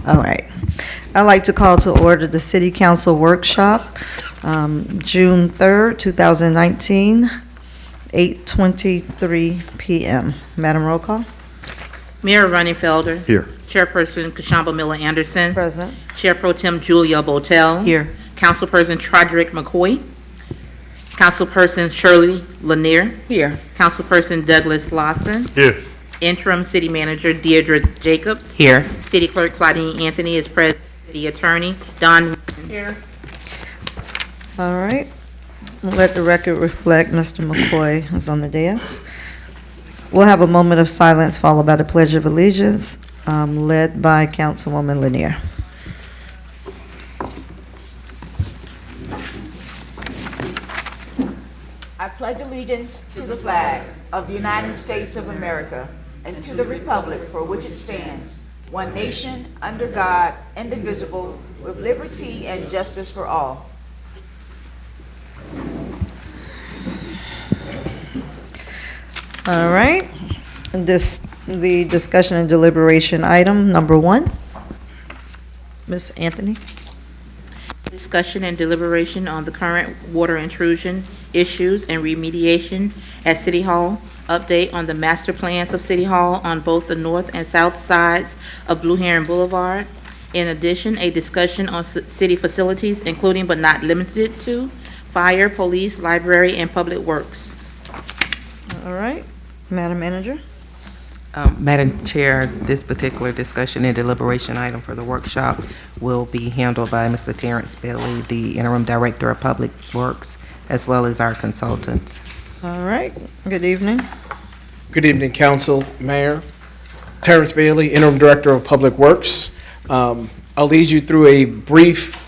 All right. I'd like to call to order the City Council Workshop, June 3rd, 2019, 8:23 p.m. Madam Roll Call. Mayor Ronnie Felder. Here. Chairperson Kashamba Miller Anderson. Present. Chair Pro Tem Julia Botel. Here. Councilperson Troderick McCoy. Councilperson Shirley Lanier. Here. Councilperson Douglas Lawson. Here. Interim City Manager Deirdre Jacobs. Here. City Clerk Claudine Anthony is present. City Attorney Don. Here. All right. Let the record reflect Mr. McCoy is on the dais. We'll have a moment of silence followed by the Pledge of Allegiance, led by Councilwoman Lanier. I pledge allegiance to the flag of the United States of America and to the republic for which it stands, one nation, under God, indivisible, with liberty and justice for all. All right. The discussion and deliberation item number 1. Ms. Anthony. Discussion and deliberation on the current water intrusion issues and remediation at City Hall. Update on the master plans of City Hall on both the north and south sides of Blue Heron Boulevard. In addition, a discussion on city facilities, including but not limited to fire, police, library, and public works. All right. Madam Manager. Madam Chair, this particular discussion and deliberation item for the workshop will be handled by Mr. Terrence Bailey, the Interim Director of Public Works, as well as our consultants. All right. Good evening. Good evening, Council, Mayor. Terrence Bailey, Interim Director of Public Works. I'll lead you through a brief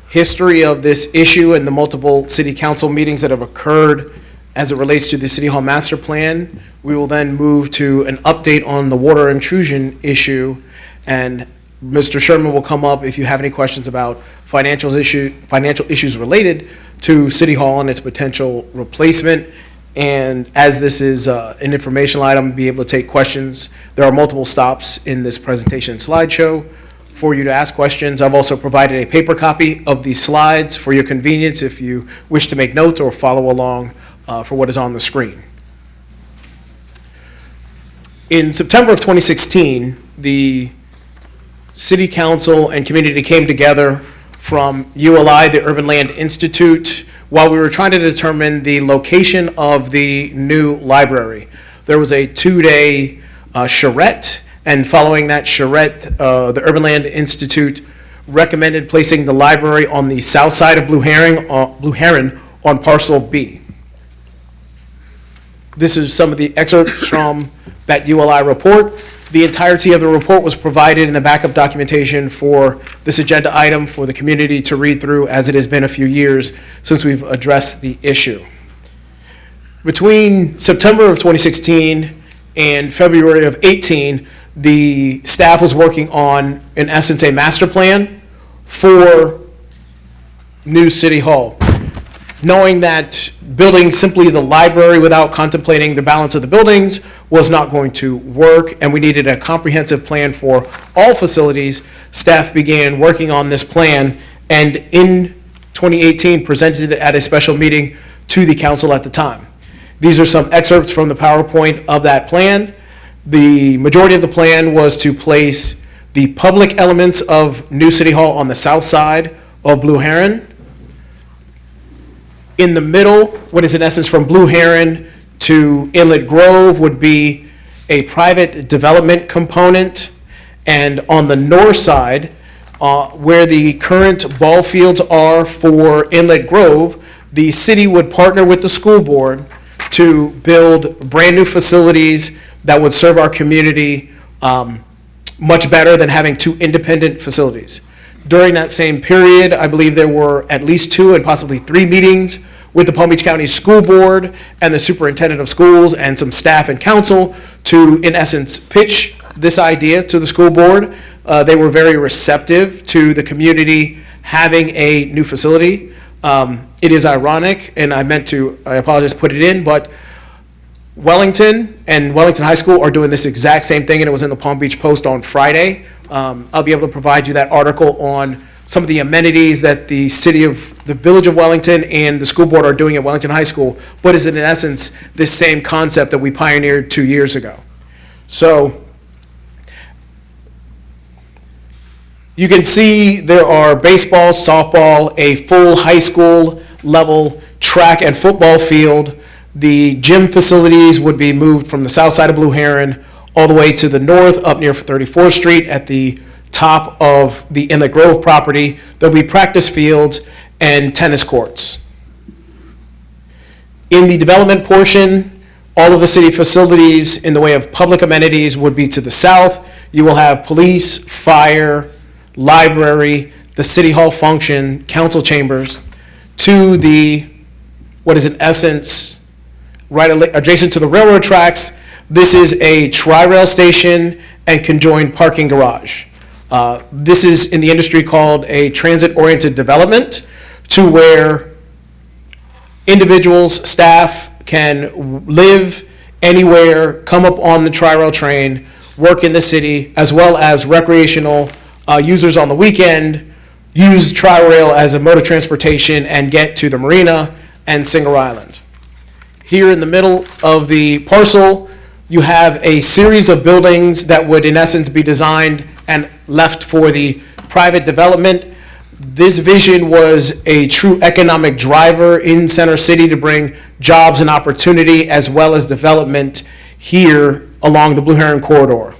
history of this issue and the multiple City Council meetings that have occurred as it relates to the City Hall Master Plan. We will then move to an update on the water intrusion issue, and Mr. Sherman will come up if you have any questions about financial issues related to City Hall and its potential replacement. And as this is an informational item, be able to take questions. There are multiple stops in this presentation slideshow for you to ask questions. I've also provided a paper copy of these slides for your convenience if you wish to make notes or follow along for what is on the screen. In September of 2016, the City Council and community came together from ULI, the Urban Land Institute, while we were trying to determine the location of the new library. There was a 2-day charrette, and following that charrette, the Urban Land Institute recommended placing the library on the south side of Blue Heron on Parcel B. This is some of the excerpts from that ULI report. The entirety of the report was provided in the backup documentation for this agenda item for the community to read through, as it has been a few years since we've addressed the issue. Between September of 2016 and February of 18, the staff was working on, in essence, a master plan for new City Hall. Knowing that building simply the library without contemplating the balance of the buildings was not going to work, and we needed a comprehensive plan for all facilities, staff began working on this plan, and in 2018 presented it at a special meeting to the council at the time. These are some excerpts from the PowerPoint of that plan. The majority of the plan was to place the public elements of New City Hall on the south side of Blue Heron. In the middle, what is in essence from Blue Heron to Inlet Grove, would be a private development component. And on the north side, where the current ball fields are for Inlet Grove, the city would partner with the school board to build brand new facilities that would serve our community much better than having two independent facilities. During that same period, I believe there were at least 2 and possibly 3 meetings with the Palm Beach County School Board and the Superintendent of Schools and some staff and council to, in essence, pitch this idea to the school board. They were very receptive to the community having a new facility. It is ironic, and I apologize, put it in, but Wellington and Wellington High School are doing this exact same thing, and it was in the Palm Beach Post on Friday. I'll be able to provide you that article on some of the amenities that the Village of Wellington and the school board are doing at Wellington High School, but is in essence this same concept that we pioneered 2 years ago. So you can see there are baseball, softball, a full high school level track and football field. The gym facilities would be moved from the south side of Blue Heron all the way to the north up near 34th Street at the top of the Inlet Grove property. There'll be practice fields and tennis courts. In the development portion, all of the city facilities in the way of public amenities would be to the south. You will have police, fire, library, the city hall function, council chambers, to the, what is in essence, right adjacent to the railroad tracks. This is a tri-rail station and conjoined parking garage. This is in the industry called a transit-oriented development, to where individuals, staff can live anywhere, come up on the tri-rail train, work in the city, as well as recreational users on the weekend use tri-rail as a mode of transportation and get to the marina and Singer Island. Here in the middle of the parcel, you have a series of buildings that would in essence be designed and left for the private development. This vision was a true economic driver in Center City to bring jobs and opportunity as well as development here along the Blue Heron corridor.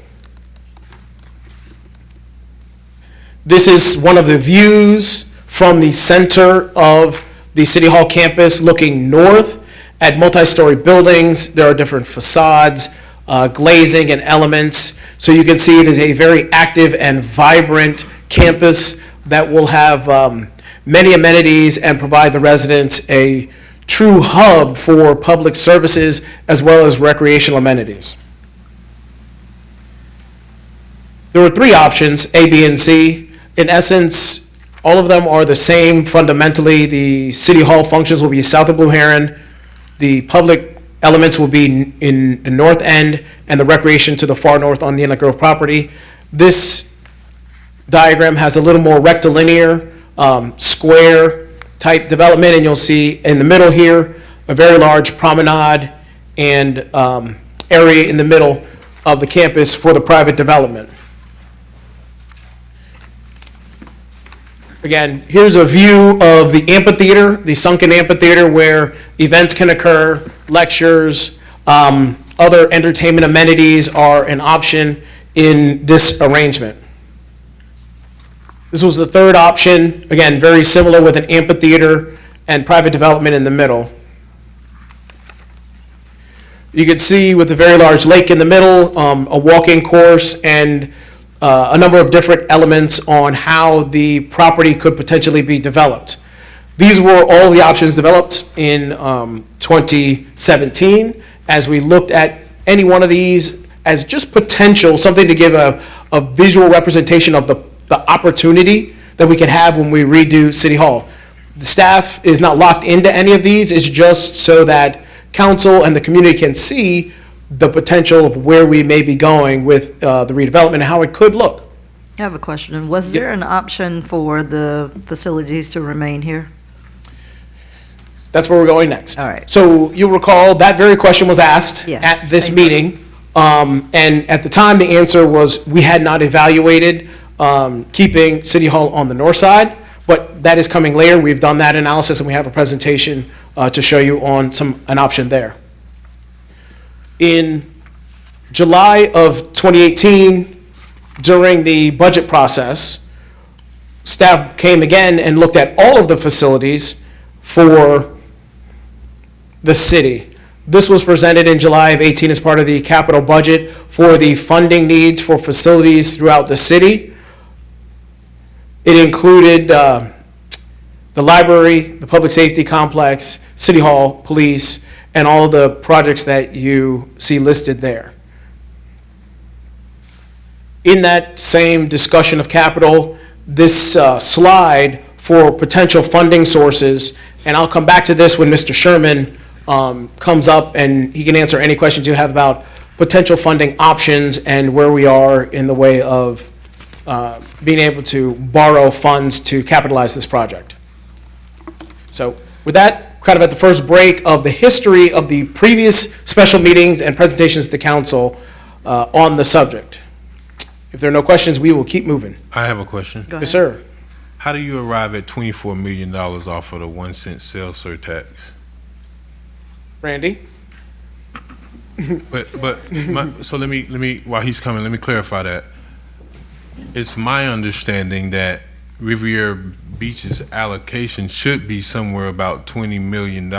This is one of the views from the center of the City Hall campus looking north at multi-story buildings. There are different facades, glazing and elements. So you can see it is a very active and vibrant campus that will have many amenities and provide the residents a true hub for public services as well as recreational amenities. There were three options, A, B, and C. In essence, all of them are the same fundamentally. The City Hall functions will be south of Blue Heron. The public elements will be in the north end, and the recreation to the far north on the Inlet Grove property. This diagram has a little more rectilinear, square type development, and you'll see in the middle here a very large promenade and area in the middle of the campus for the private development. Again, here's a view of the amphitheater, the sunken amphitheater where events can occur, lectures, other entertainment amenities are an option in this arrangement. This was the third option, again, very similar with an amphitheater and private development in the middle. You can see with the very large lake in the middle, a walking course and a number of different elements on how the property could potentially be developed. These were all the options developed in 2017 as we looked at any one of these as just potential, something to give a visual representation of the opportunity that we can have when we redo City Hall. The staff is not locked into any of these, it's just so that council and the community can see the potential of where we may be going with the redevelopment and how it could look. I have a question. Was there an option for the facilities to remain here? That's where we're going next. All right. So you'll recall that very question was asked Yes, at this same meeting. And at the time, the answer was we had not evaluated keeping City Hall on the north side, but that is coming later. We've done that analysis and we have a presentation to show you on an option there. In July of 2018, during the budget process, staff came again and looked at all of the facilities for the city. This was presented in July of 18 as part of the capital budget for the funding needs for facilities throughout the city. It included the library, the public safety complex, City Hall, police, and all of the projects that you see listed there. In that same discussion of capital, this slide for potential funding sources, and I'll come back to this when Mr. Sherman comes up and he can answer any questions you have about potential funding options and where we are in the way of being able to borrow funds to capitalize this project. So with that, kind of at the first break of the history of the previous special meetings and presentations to council on the subject. If there are no questions, we will keep moving. I have a question. Go Yes, ahead. sir. How do you arrive at $24 million off of the 1 cent sales surtax? Randy? So let me, while he's coming, let me clarify that. It's my understanding that Riviera Beach's allocation should be somewhere about $20 million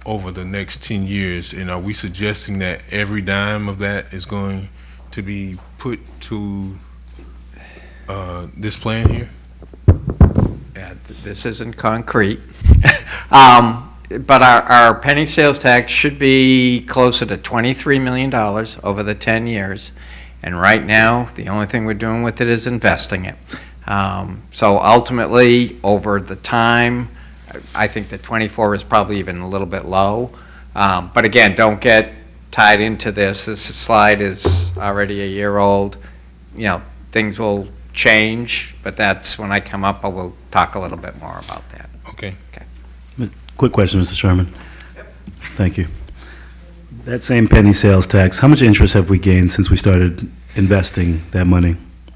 over the next 10 years. And are we suggesting that every dime of that is going to be put to this plan here? Yeah, this isn't concrete. But our penny sales tax should be closer to $23 million over the 10 years. And right now, the only thing we're doing with it is investing it. So ultimately, over the time, I think the 24 is probably even a little bit low. But again, don't get tied into this. This slide is already a year old. You know, things will change, but that's when I come up, I will talk a little bit more about that. Okay. Quick question, Mr. Sherman. Thank you. That same penny sales tax, how much interest have we gained since we started investing that money?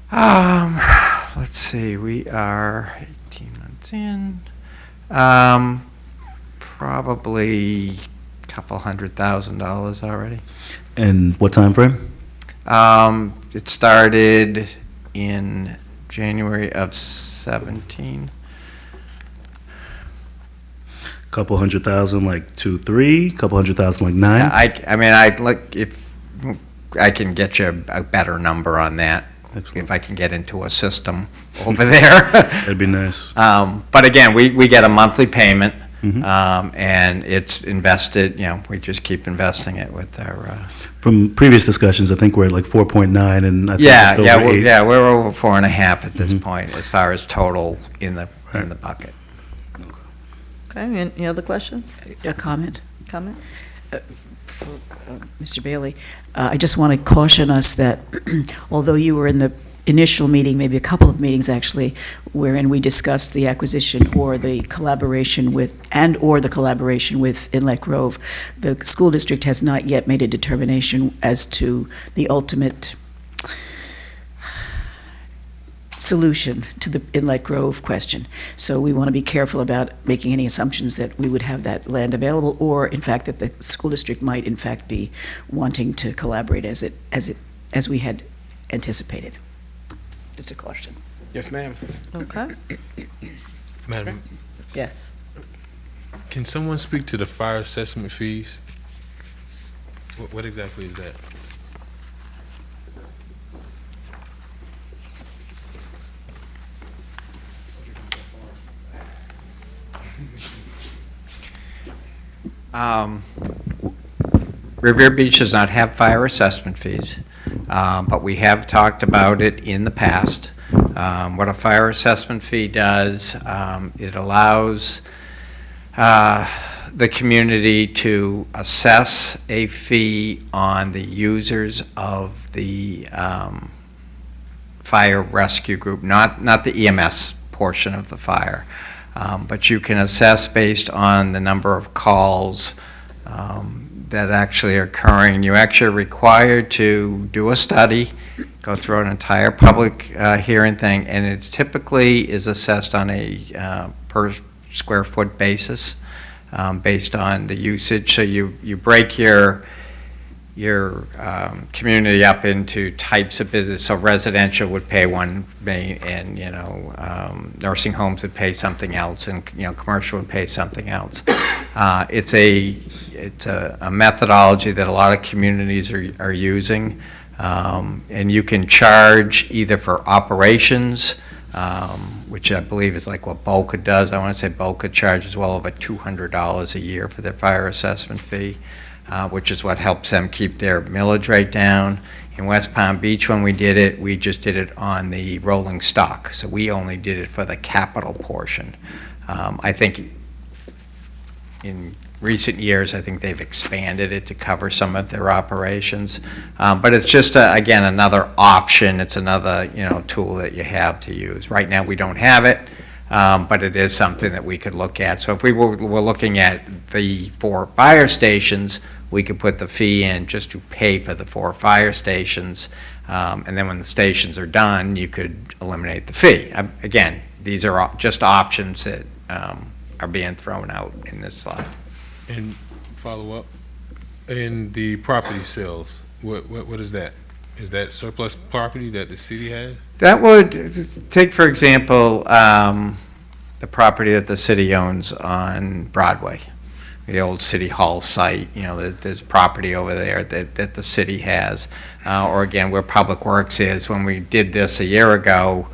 Let's see, we are 18 months in. Probably a couple $100,000 already. And what time frame? It started in January of 17. Couple 100,000, like 2, 3, couple 100,000, like 9? I mean, I'd like, if I can get you a better number on that, Excellent. if I can get into a system over there. That'd be nice. But again, we get a monthly payment, Mhm. and it's invested, you know, we just keep investing it with our, From previous discussions, I think we're at like 4.9, and I think yeah, it's over 8. we're over 4.5 at this Mhm. point as far as total in the bucket. Okay, any other questions? A comment, Comment? for Mr. Bailey. I just want to caution us that although you were in the initial meeting, maybe a couple of meetings actually, wherein we discussed the acquisition or the collaboration with, and/or the collaboration with Inlet Grove, the school district has not yet made a determination as to the ultimate solution to the Inlet Grove question. So we want to be careful about making any assumptions that we would have that land available, or in fact that the school district might in fact be wanting to collaborate as we had anticipated. Just a caution. Yes, ma'am. Okay, Madam, yes. can someone speak to the fire assessment fees? What exactly is that? Revere Beach does not have fire assessment fees, but we have talked about it in the past. What a fire assessment fee does, it allows the community to assess a fee on the users of the fire rescue group, not the EMS portion of the fire. But you can assess based on the number of calls that actually are occurring. You're actually required to do a study, go through an entire public hearing thing, and it's typically is assessed on a per square foot basis based on the usage. So you break your community up into types of business. So residential would pay one main, and nursing homes would pay something else, and commercial would pay something else. It's a methodology that a lot of communities are using, and you can charge either for operations, which I believe is like what Boca does. I want to say Boca charges well over $200 a year for their fire assessment fee. Which is what helps them keep their millage rate down. In West Palm Beach, when we did it, we just did it on the rolling stock, so we only did it for the capital portion. I think in recent years, I think they've expanded it to cover some of their operations. But it's just, again, another option. It's another, tool that you have to use. Right now, we don't have it, but it is something that we could look at. So if we were looking at the 4 fire stations, we could put the fee in just to pay for the 4 fire stations. And then when the stations are done, you could eliminate the fee. Again, these are just options that are being thrown out in this slide. And follow up, in the property sales, what is that? Is that surplus property that the city has? That would, take for example, the property that the city owns on Broadway, the old City Hall site. There's property over there that the city has. Or again, where Public Works is. When we did this a year ago,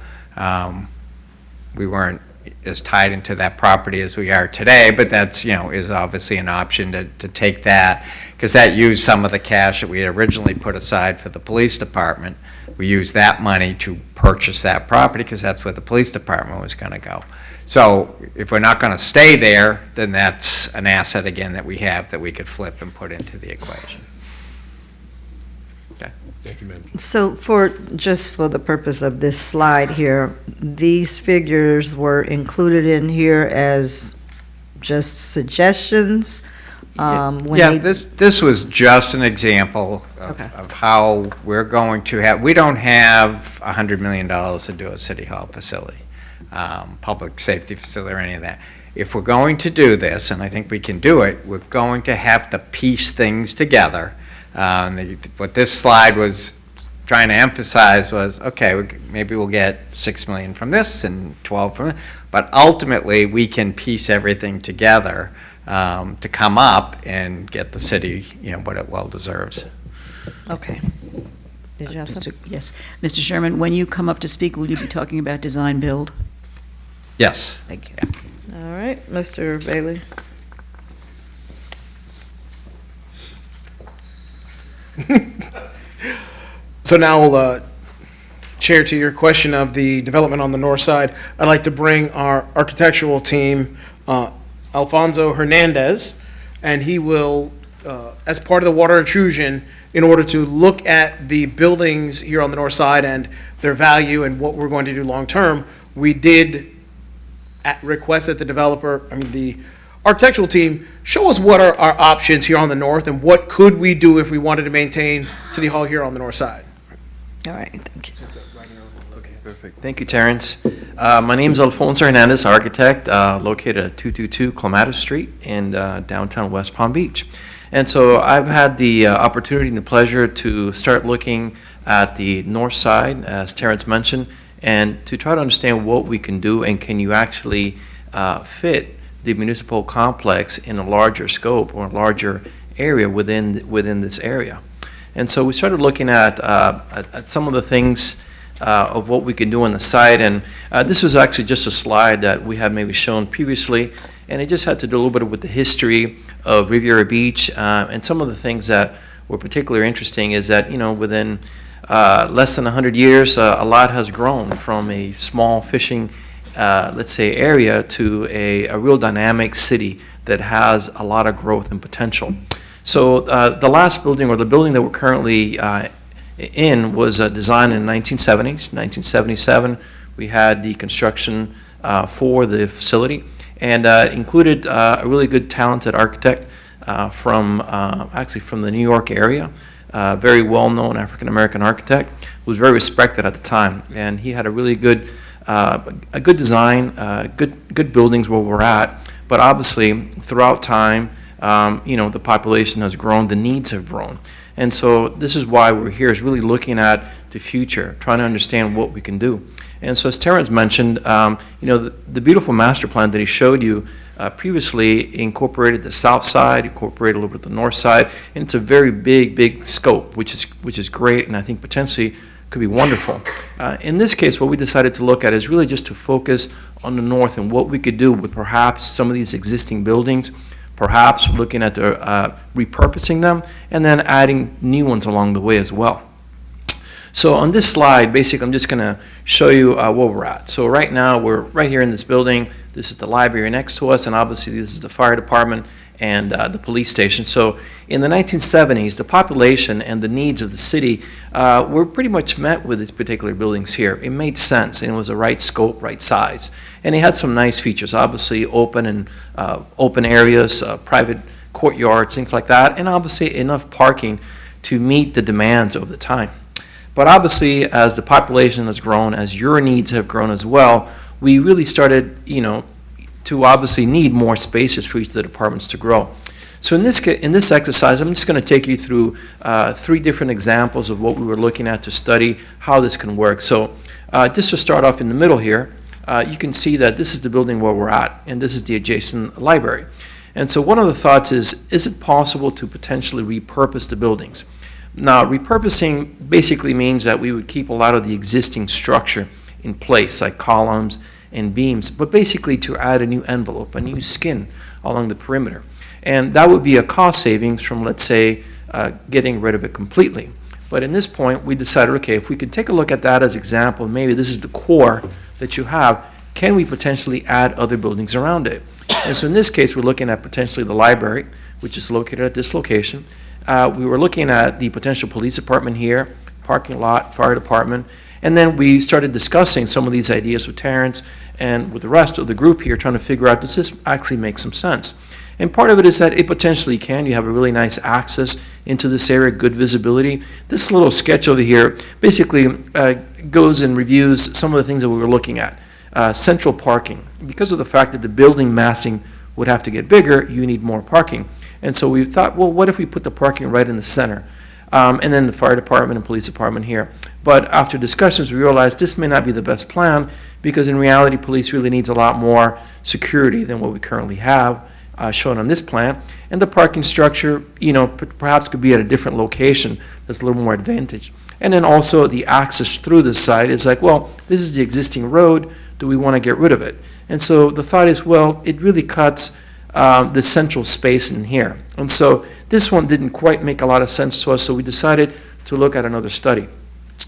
we weren't as tied into that property as we are today, but that's, is obviously an option to take that, because that used some of the cash that we had originally put aside for the police department. We used that money to purchase that property, because that's where the police department was going to go. So if we're not going to stay there, then that's an asset, again, that we have that we could flip and put into the equation. Thank you, ma'am. So just for the purpose of this slide here, these figures were included in here as just suggestions? This was just an example of how we're going to have, we don't have $100 million to do a City Hall facility, public safety facility or any of that. If we're going to do this, and I think we can do it, we're going to have to piece things together. What this slide was trying to emphasize was, okay, maybe we'll get 6 million from this and 12 from that, but ultimately we can piece everything together to come up and get the city, what it well deserves. Okay. Did you have something? Yes. Mr. Sherman, when you come up to speak, will you be talking about design build? Yes. Thank you. All right, Mr. Bailey. So now, Chair, to your question of the development on the north side, I'd like to bring our architectural team, Alfonso Hernandez, and he will, as part of the water intrusion, in order to look at the buildings here on the north side and their value and what we're going to do long-term, we did request that the architectural team show us what are our options here on the north and what could we do if we wanted to maintain City Hall here on the north side. All right, thank you. Okay, perfect. Thank you, Terrence. My name is Alfonso Hernandez, architect, located at 222 Clematis Street in downtown West Palm Beach. And so I've had the opportunity and the pleasure to start looking at the north side, as Terrence mentioned, and to try to understand what we can do and can you actually fit the municipal complex in a larger scope or a larger area within this area. And so we started looking at some of the things of what we can do on the site, and this was actually just a slide that we had maybe shown previously, and it just had to do a little bit with the history of Riviera Beach, and some of the things that were particularly interesting is that, within less than 100 years, a lot has grown from a small fishing let's say, area to a real dynamic city that has a lot of growth and potential. So the last building, or the building that we're currently in, was designed in the 1970s. 1977, we had the construction for the facility, and included a really good, talented architect actually from the New York area, very well-known African-American architect, who was very respected at the time, and he had a really good a good design, good buildings where we're at, but obviously throughout time, the population has grown, the needs have grown. And so this is why we're here, is really looking at the future, trying to understand what we can do. And so as Terrence mentioned, the beautiful master plan that he showed you previously incorporated the south side, incorporated a little bit the north side, and it's a very big scope, which is great, and I think potentially could be wonderful. In this case, what we decided to look at is really just to focus on the north and what we could do with perhaps some of these existing buildings, perhaps looking at repurposing them, and then adding new ones along the way as well. So on this slide, basically, I'm just going to show you where we're at. So right now, we're right here in this building. This is the library next to us, and obviously this is the fire department. and the police station. So in the 1970s, the population and the needs of the city were pretty much met with these particular buildings here. It made sense, and it was the right scope, right size. And it had some nice features, obviously open and open areas, private courtyards, things like that, and obviously enough parking to meet the demands of the time. But obviously, as the population has grown, as your needs have grown as well, we really started, to obviously need more spaces for each of the departments to grow. So in this exercise, I'm just going to take you through 3 different examples of what we were looking at to study how this can work. So just to start off in the middle here, you can see that this is the building where we're at, and this is the adjacent library. And so one of the thoughts is it possible to potentially repurpose the buildings? Now, repurposing basically means that we would keep a lot of the existing structure in place, like columns and beams, but basically to add a new envelope, a new skin along the perimeter. And that would be a cost savings from, let's say, getting rid of it completely. But in this point, we decided, okay, if we could take a look at that as example, maybe this is the core that you have, can we potentially add other buildings around it? And so in this case, we're looking at potentially the library, which is located at this location. We were looking at the potential police department here, parking lot, fire department, and then we started discussing some of these ideas with Terrence and with the rest of the group here, trying to figure out, does this actually make some sense? And part of it is that it potentially can. You have a really nice access into this area, good visibility. This little sketch over here basically goes and reviews some of the things that we were looking at. Central parking. Because of the fact that the building massing would have to get bigger, you need more parking. And so we thought, well, what if we put the parking right in the center? And then the fire department and police department here. But after discussions, we realized this may not be the best plan, because in reality, police really needs a lot more security than what we currently have shown on this plan. And the parking structure, perhaps could be at a different location that's a little more advantage. And then also the access through this site is like, well, this is the existing road. Do we want to get rid of it? And so the thought is, well, it really cuts the central space in here. And so this one didn't quite make a lot of sense to us, so we decided to look at another study.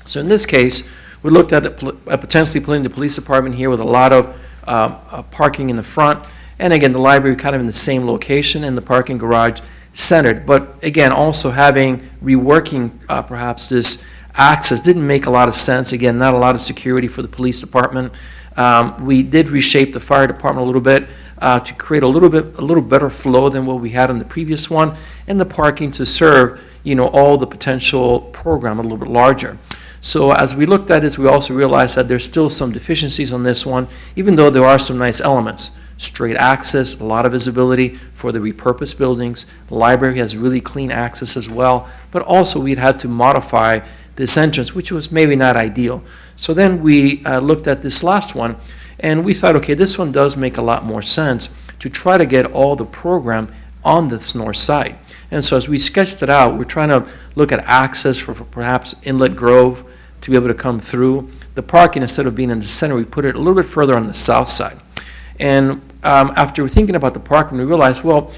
So in this case, we looked at potentially putting the police department here with a lot of parking in the front, and again, the library kind of in the same location, and the parking garage centered. But again, also reworking perhaps this access didn't make a lot of sense. Again, not a lot of security for the police department. We did reshape the fire department a little bit to create a little better flow than what we had on the previous one, and the parking to serve, all the potential program a little bit larger. So as we looked at this, we also realized that there's still some deficiencies on this one, even though there are some nice elements. Straight access, a lot of visibility for the repurposed buildings. The library has really clean access as well, but also we'd had to modify this entrance, which was maybe not ideal. So then we looked at this last one, and we thought, okay, this one does make a lot more sense to try to get all the program on this north side. And so as we sketched it out, we're trying to look at access for perhaps Inlet Grove to be able to come through. The parking, instead of being in the center, we put it a little bit further on the south side. And after thinking about the parking, we realized, well,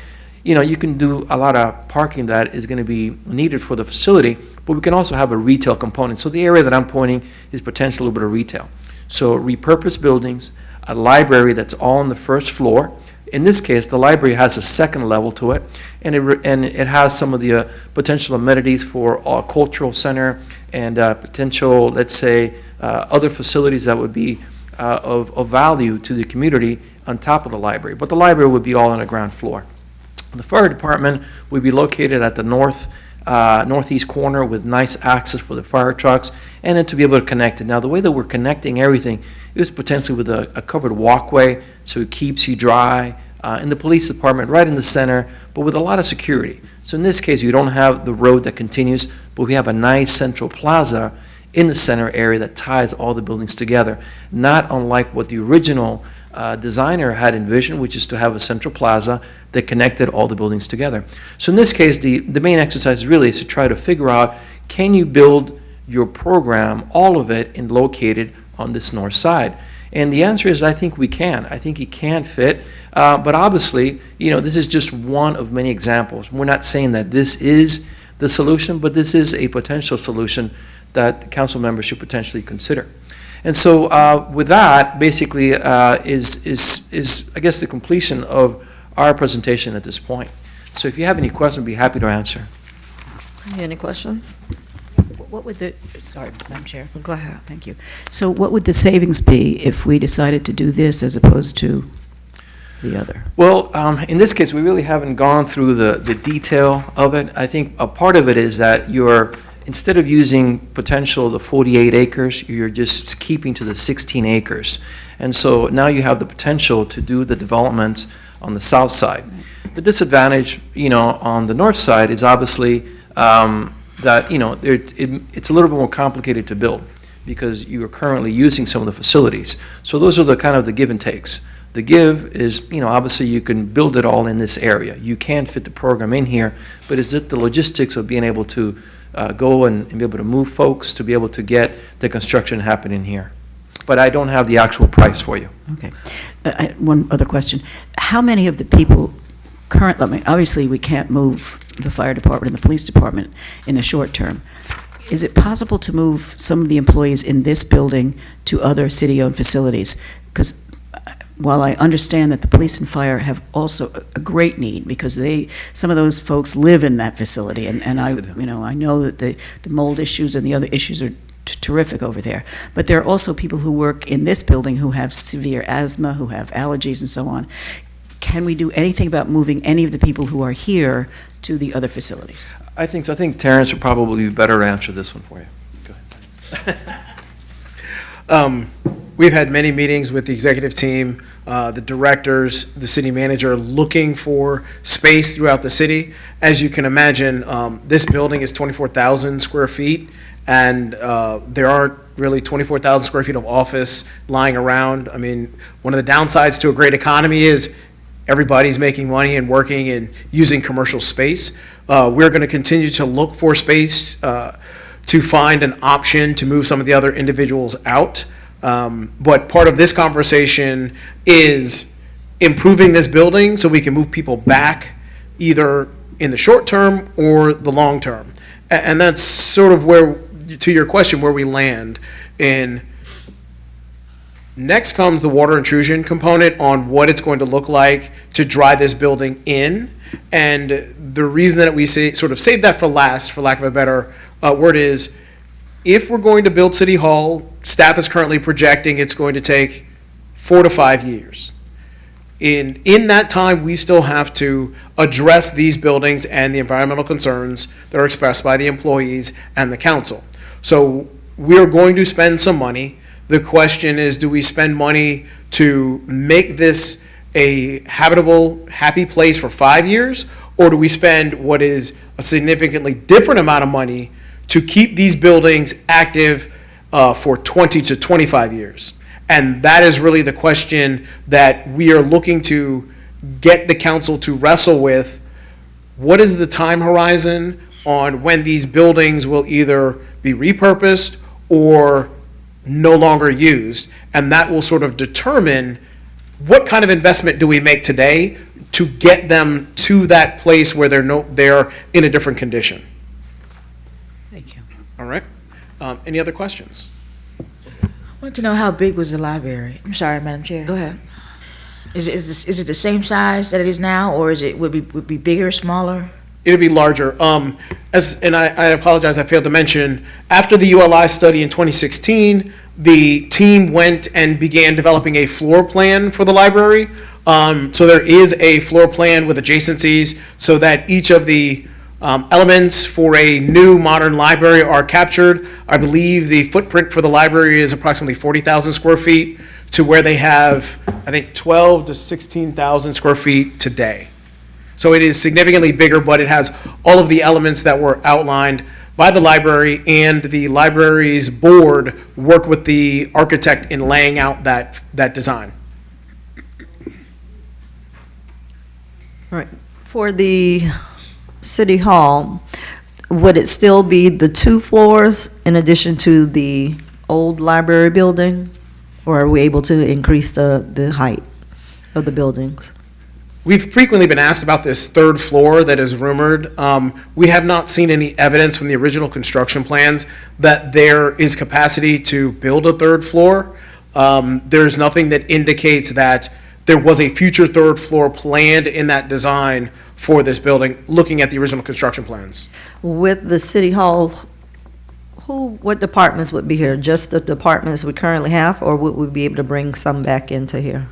you can do a lot of parking that is going to be needed for the facility, but we can also have a retail component. So the area that I'm pointing is potentially a little bit of retail. So repurposed buildings, a library that's all on the first floor. In this case, the library has a second level to it, and it has some of the potential amenities for a cultural center and potential, let's say, other facilities that would be of value to the community on top of the library. But the library would be all on the ground floor. The fire department would be located at the northeast corner with nice access for the fire trucks, and then to be able to connect it. Now, the way that we're connecting everything is potentially with a covered walkway, so it keeps you dry. In the police department, right in the center, but with a lot of security. So in this case, you don't have the road that continues, but we have a nice central plaza in the center area that ties all the buildings together, not unlike what the original designer had envisioned, which is to have a central plaza that connected all the buildings together. So in this case, the main exercise really is to try to figure out, can you build your program, all of it, and located on this north side? And the answer is, I think we can. I think it can fit. But obviously, this is just one of many examples. We're not saying that this is the solution, but this is a potential solution that the council members should potentially consider. And so with that, basically, is I guess, the completion of our presentation at this point. So if you have any questions, I'd be happy to answer. Any questions? What would the, sorry, Madam Chair. Go ahead. Thank you. So what would the savings be if we decided to do this as opposed to the other? Well, in this case, we really haven't gone through the detail of it. I think a part of it is that instead of using potential the 48 acres, you're just keeping to the 16 acres. And so now you have the potential to do the developments on the south side. The disadvantage, on the north side is obviously that, it's a little bit more complicated to build because you are currently using some of the facilities. So those are the kind of the give and takes. The give is, obviously you can build it all in this area. You can fit the program in here, but is it the logistics of being able to go and be able to move folks to be able to get the construction happening here? But I don't have the actual price for you. Okay. One other question. How many of the people currently, I mean, obviously we can't move the fire department and the police department in the short term. Is it possible to move some of the employees in this building to other city-owned facilities? Because while I understand that the police and fire have also a great need, because some of those folks live in that facility, and I know that the mold issues and the other issues are terrific over there. But there are also people who work in this building who have severe asthma, who have allergies and so on. Can we do anything about moving any of the people who are here to the other facilities? I think so. I think Terrence would probably be better to answer this one for you. Go ahead. We've had many meetings with the executive team, the directors, the city manager, looking for space throughout the city. As you can imagine, this building is 24,000 square feet, and there aren't really 24,000 square feet of office lying around. I mean, one of the downsides to a great economy is everybody's making money and working and using commercial space. We're going to continue to look for space to find an option to move some of the other individuals out. But part of this conversation is improving this building so we can move people back either in the short term or the long term. And that's sort of where, to your question, where we land. Next comes the water intrusion component on what it's going to look like to dry this building in. And the reason that we sort of save that for last, for lack of a better word, is if we're going to build City Hall, staff is currently projecting it's going to take 4 to 5 years. In that time, we still have to address these buildings and the environmental concerns that are expressed by the employees and the council. So we're going to spend some money. The question is, do we spend money to make this a habitable, happy place for 5 years? Or do we spend what is a significantly different amount of money to keep these buildings active for 20 to 25 years? And that is really the question that we are looking to get the council to wrestle with. What is the time horizon on when these buildings will either be repurposed or no longer used? And that will sort of determine what kind of investment do we make today to get them to that place where they're in a different condition. Thank you. All right. Any other questions? I want to know how big was the library? I'm sorry, Madam Chair. Go ahead. Is it the same size that it is now, or would be bigger, smaller? It'll be larger. And I apologize, I failed to mention, after the ULI study in 2016, the team went and began developing a floor plan for the library. So there is a floor plan with adjacencies so that each of the elements for a new modern library are captured. I believe the footprint for the library is approximately 40,000 square feet to where they have, I think, 12 to 16,000 square feet today. So it is significantly bigger, but it has all of the elements that were outlined by the library, and the library's board worked with the architect in laying out that design. All right. For the City Hall, would it still be the 2 floors in addition to the old library building? Or are we able to increase the height of the buildings? We've frequently been asked about this 3rd floor that is rumored. We have not seen any evidence from the original construction plans that there is capacity to build a 3rd floor. There's nothing that indicates that there was a future third floor planned in that design for this building, looking at the original construction plans. With the city hall, what departments would be here? Just the departments we currently have, or would we be able to bring some back into here?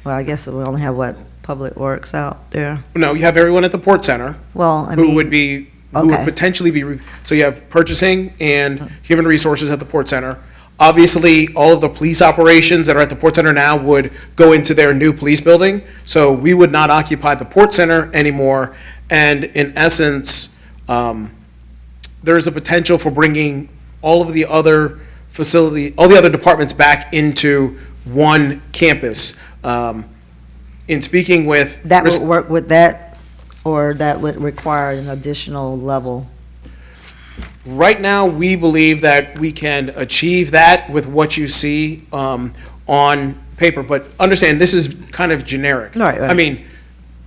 Well, I guess we only have, Public Works out there? No, you have everyone at the Port Center, Well, I who mean, would be, who would okay. potentially be, so you have purchasing and human resources at the Port Center. Obviously, all of the police operations that are at the Port Center now would go into their new police building, so we would not occupy the Port Center anymore, and in essence, there is a potential for bringing all of the other all the other departments back into one campus. In speaking with. that would work with that, or that would require an additional level? Right now, we believe that we can achieve that with what you see on paper, but understand, this is kind of generic. Right, right. I mean,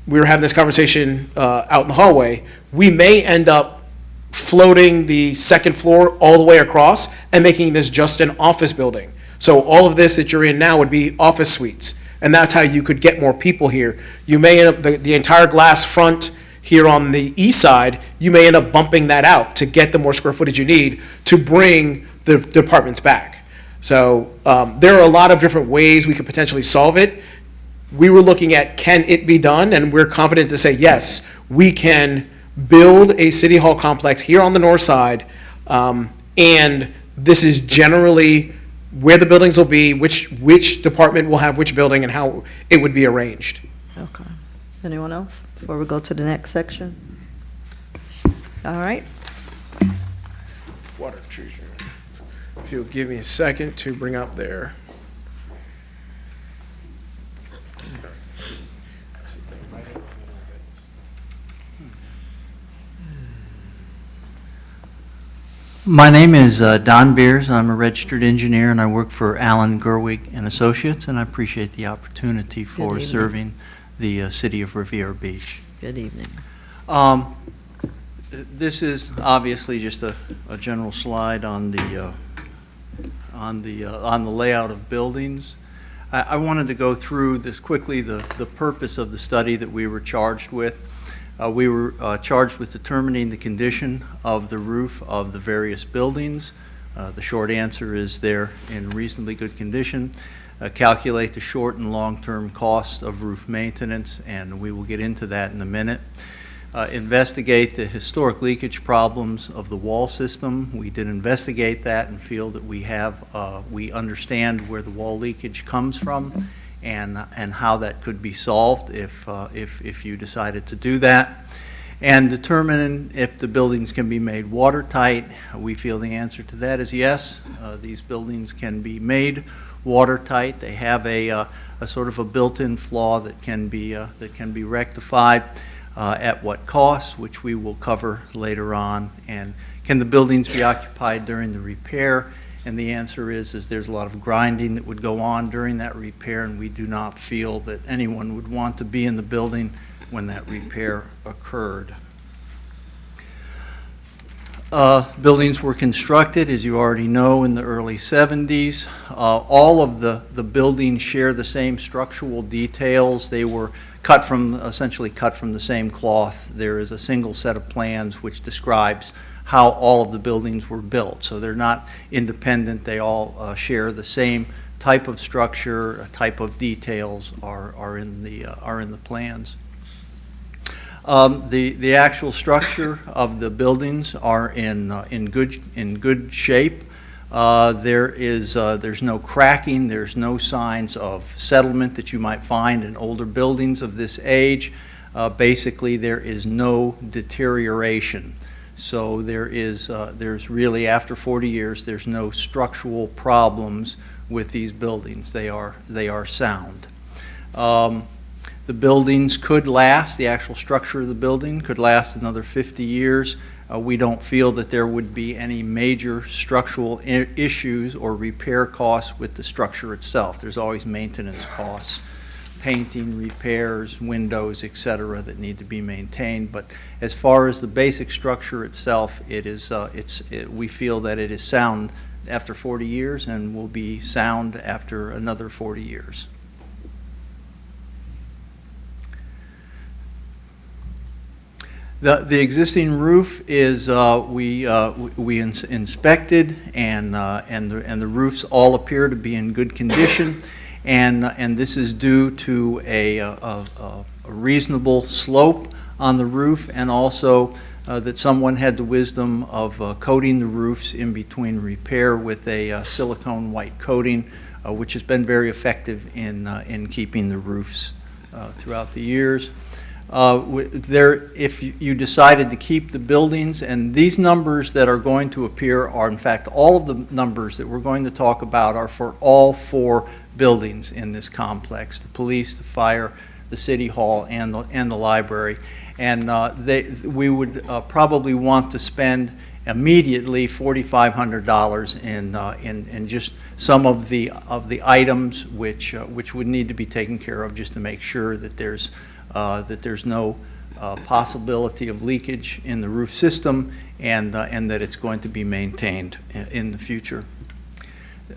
we were having this conversation out in the hallway. We may end up floating the second floor all the way across and making this just an office building. So all of this that you're in now would be office suites, and that's how you could get more people here. You may end up, the entire glass front here on the east side, you may end up bumping that out to get the more square footage you need to bring the departments back. So there are a lot of different ways we could potentially solve it. We were looking at, can it be done? And we're confident to say, yes, we can build a city hall complex here on the north side. And this is generally where the buildings will be, which department will have which building, and how it would be arranged. Okay. Anyone else, before we go to the next section? All right. Water intrusion. If you'll give me a second to bring up there. My name is Don Beers. I'm a registered engineer, and I work for Allen Gerwig and Associates, and I appreciate the opportunity for evening. serving the city of Riviera Beach. Good evening. This is obviously just a general slide on the layout of buildings. I wanted to go through this quickly, the purpose of the study that we were charged with. We were charged with determining the condition of the roof of the various buildings. The short answer is they're in reasonably good condition. Calculate the short and long-term cost of roof maintenance, and we will get into that in a minute. Investigate the historic leakage problems of the wall system. We did investigate that and feel that we understand where the wall leakage comes from and how that could be solved if you decided to do that. And determine if the buildings can be made watertight. We feel the answer to that is yes. These buildings can be made watertight. They have a sort of a built-in flaw that can be rectified. At what cost, which we will cover later on. And can the buildings be occupied during the repair? And the answer is there's a lot of grinding that would go on during that repair, and we do not feel that anyone would want to be in the building when that repair occurred. Buildings were constructed, as you already know, in the early 70s. All of the buildings share the same structural details. They were essentially cut from the same cloth. There is a single set of plans which describes how all of the buildings were built. So they're not independent. They all share the same type of structure, type of details are in the plans. The actual structure of the buildings are in good shape. There's no cracking. There's no signs of settlement that you might find in older buildings of this age. Basically, there is no deterioration. So there's really, after 40 years, there's no structural problems with these buildings. They are sound. The buildings could last, the actual structure of the building could last another 50 years. We don't feel that there would be any major structural issues or repair costs with the structure itself. There's always maintenance costs, painting, repairs, windows, etc., that need to be maintained. But as far as the basic structure itself, we feel that it is sound after 40 years and will be sound after another 40 years. The existing roof is, we inspected, and the roofs all appear to be in good condition, and this is due to a reasonable slope on the roof, and also that someone had the wisdom of coating the roofs in between repair with a silicone white coating, which has been very effective in keeping the roofs throughout the years. If you decided to keep the buildings, and these numbers that are going to appear are, in fact, all of the numbers that we're going to talk about are for all 4 buildings in this complex: the police, the fire, the city hall, and the library. And we would probably want to spend immediately $4,500 in just some of the items which would need to be taken care of, just to make sure that there's no possibility of leakage in the roof system, and that it's going to be maintained in the future.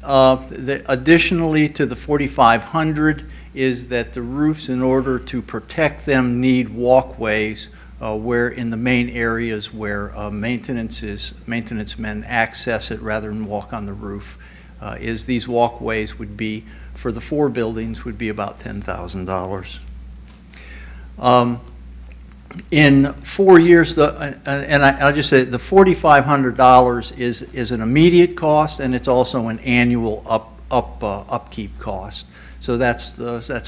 Additionally to the $4,500 is that the roofs, in order to protect them, need walkways where in the main areas where maintenance men access it rather than walk on the roof. These walkways would be, for the 4 buildings, would be about $10,000. In 4 years, I'll just say the $4,500 is an immediate cost, and it's also an annual upkeep cost. So that's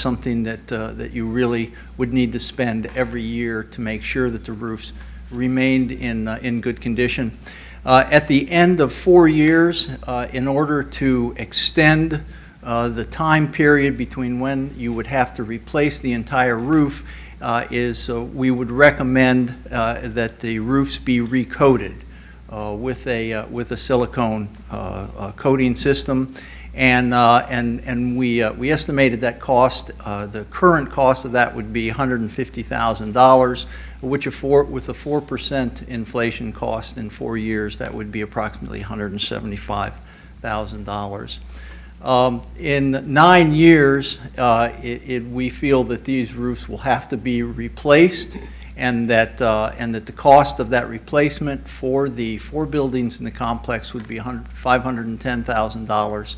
something that you really would need to spend every year to make sure that the roofs remained in good condition. At the end of 4 years, in order to extend the time period between when you would have to replace the entire roof, we would recommend that the roofs be recoated with a silicone coating system. And we estimated that cost, the current cost of that would be $150,000, which with a 4% inflation cost in 4 years, that would be approximately $175,000. In 9 years, we feel that these roofs will have to be replaced, and that the cost of that replacement for the 4 buildings in the complex would be $510,000.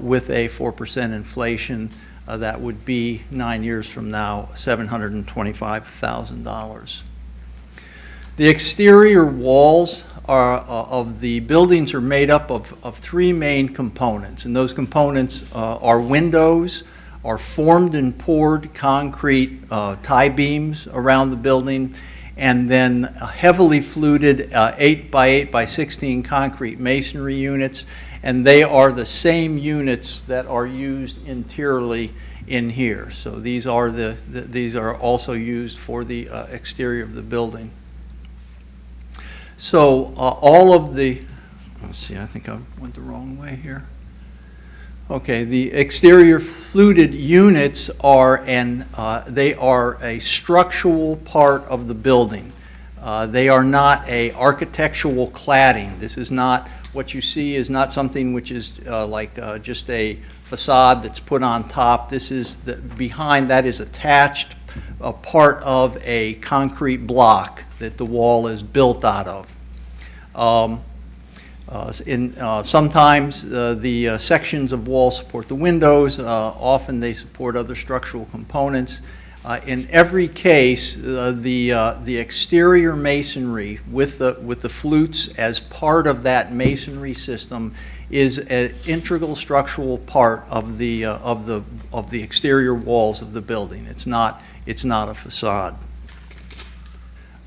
With a 4% inflation, that would be 9 years from now, $725,000. The exterior walls of the buildings are made up of 3 main components, and those components are windows, are formed and poured concrete tie beams around the building, and then heavily fluted 8 by 8 by 16 concrete masonry units, and they are the same units that are used interiorly in here. So these are these are also used for the exterior of the building. So all of the, let's see, I think I went the wrong way here. Okay, the exterior fluted units are they are a structural part of the building. They are not a architectural cladding. This is not, what you see is not something which is just a facade that's put on top. This is, behind that is attached a part of a concrete block that the wall is built out of. Sometimes the sections of wall support the windows. Often they support other structural components. In every case, the exterior masonry with the flutes as part of that masonry system is an integral structural part of the exterior walls of the building. It's not a facade.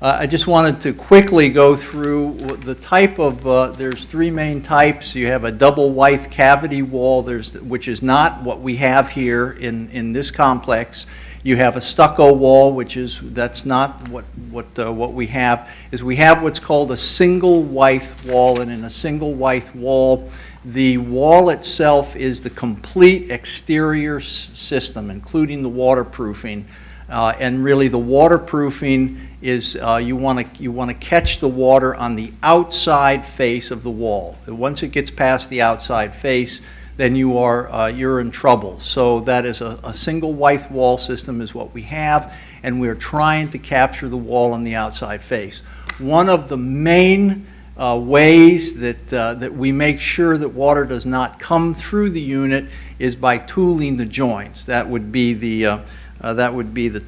I just wanted to quickly go through the type of, there's 3 main types. You have a double Wythe cavity wall, which is not what we have here in this complex. You have a stucco wall, that's not what we have. We have what's called a single Wythe wall, and in a single Wythe wall, the wall itself is the complete exterior system, including the waterproofing. And really, the waterproofing is you want to catch the water on the outside face of the wall. Once it gets past the outside face, then you're in trouble. So that is a single Wythe wall system is what we have, and we're trying to capture the wall on the outside face. One of the main ways that we make sure that water does not come through the unit is by tooling the joints. That would be the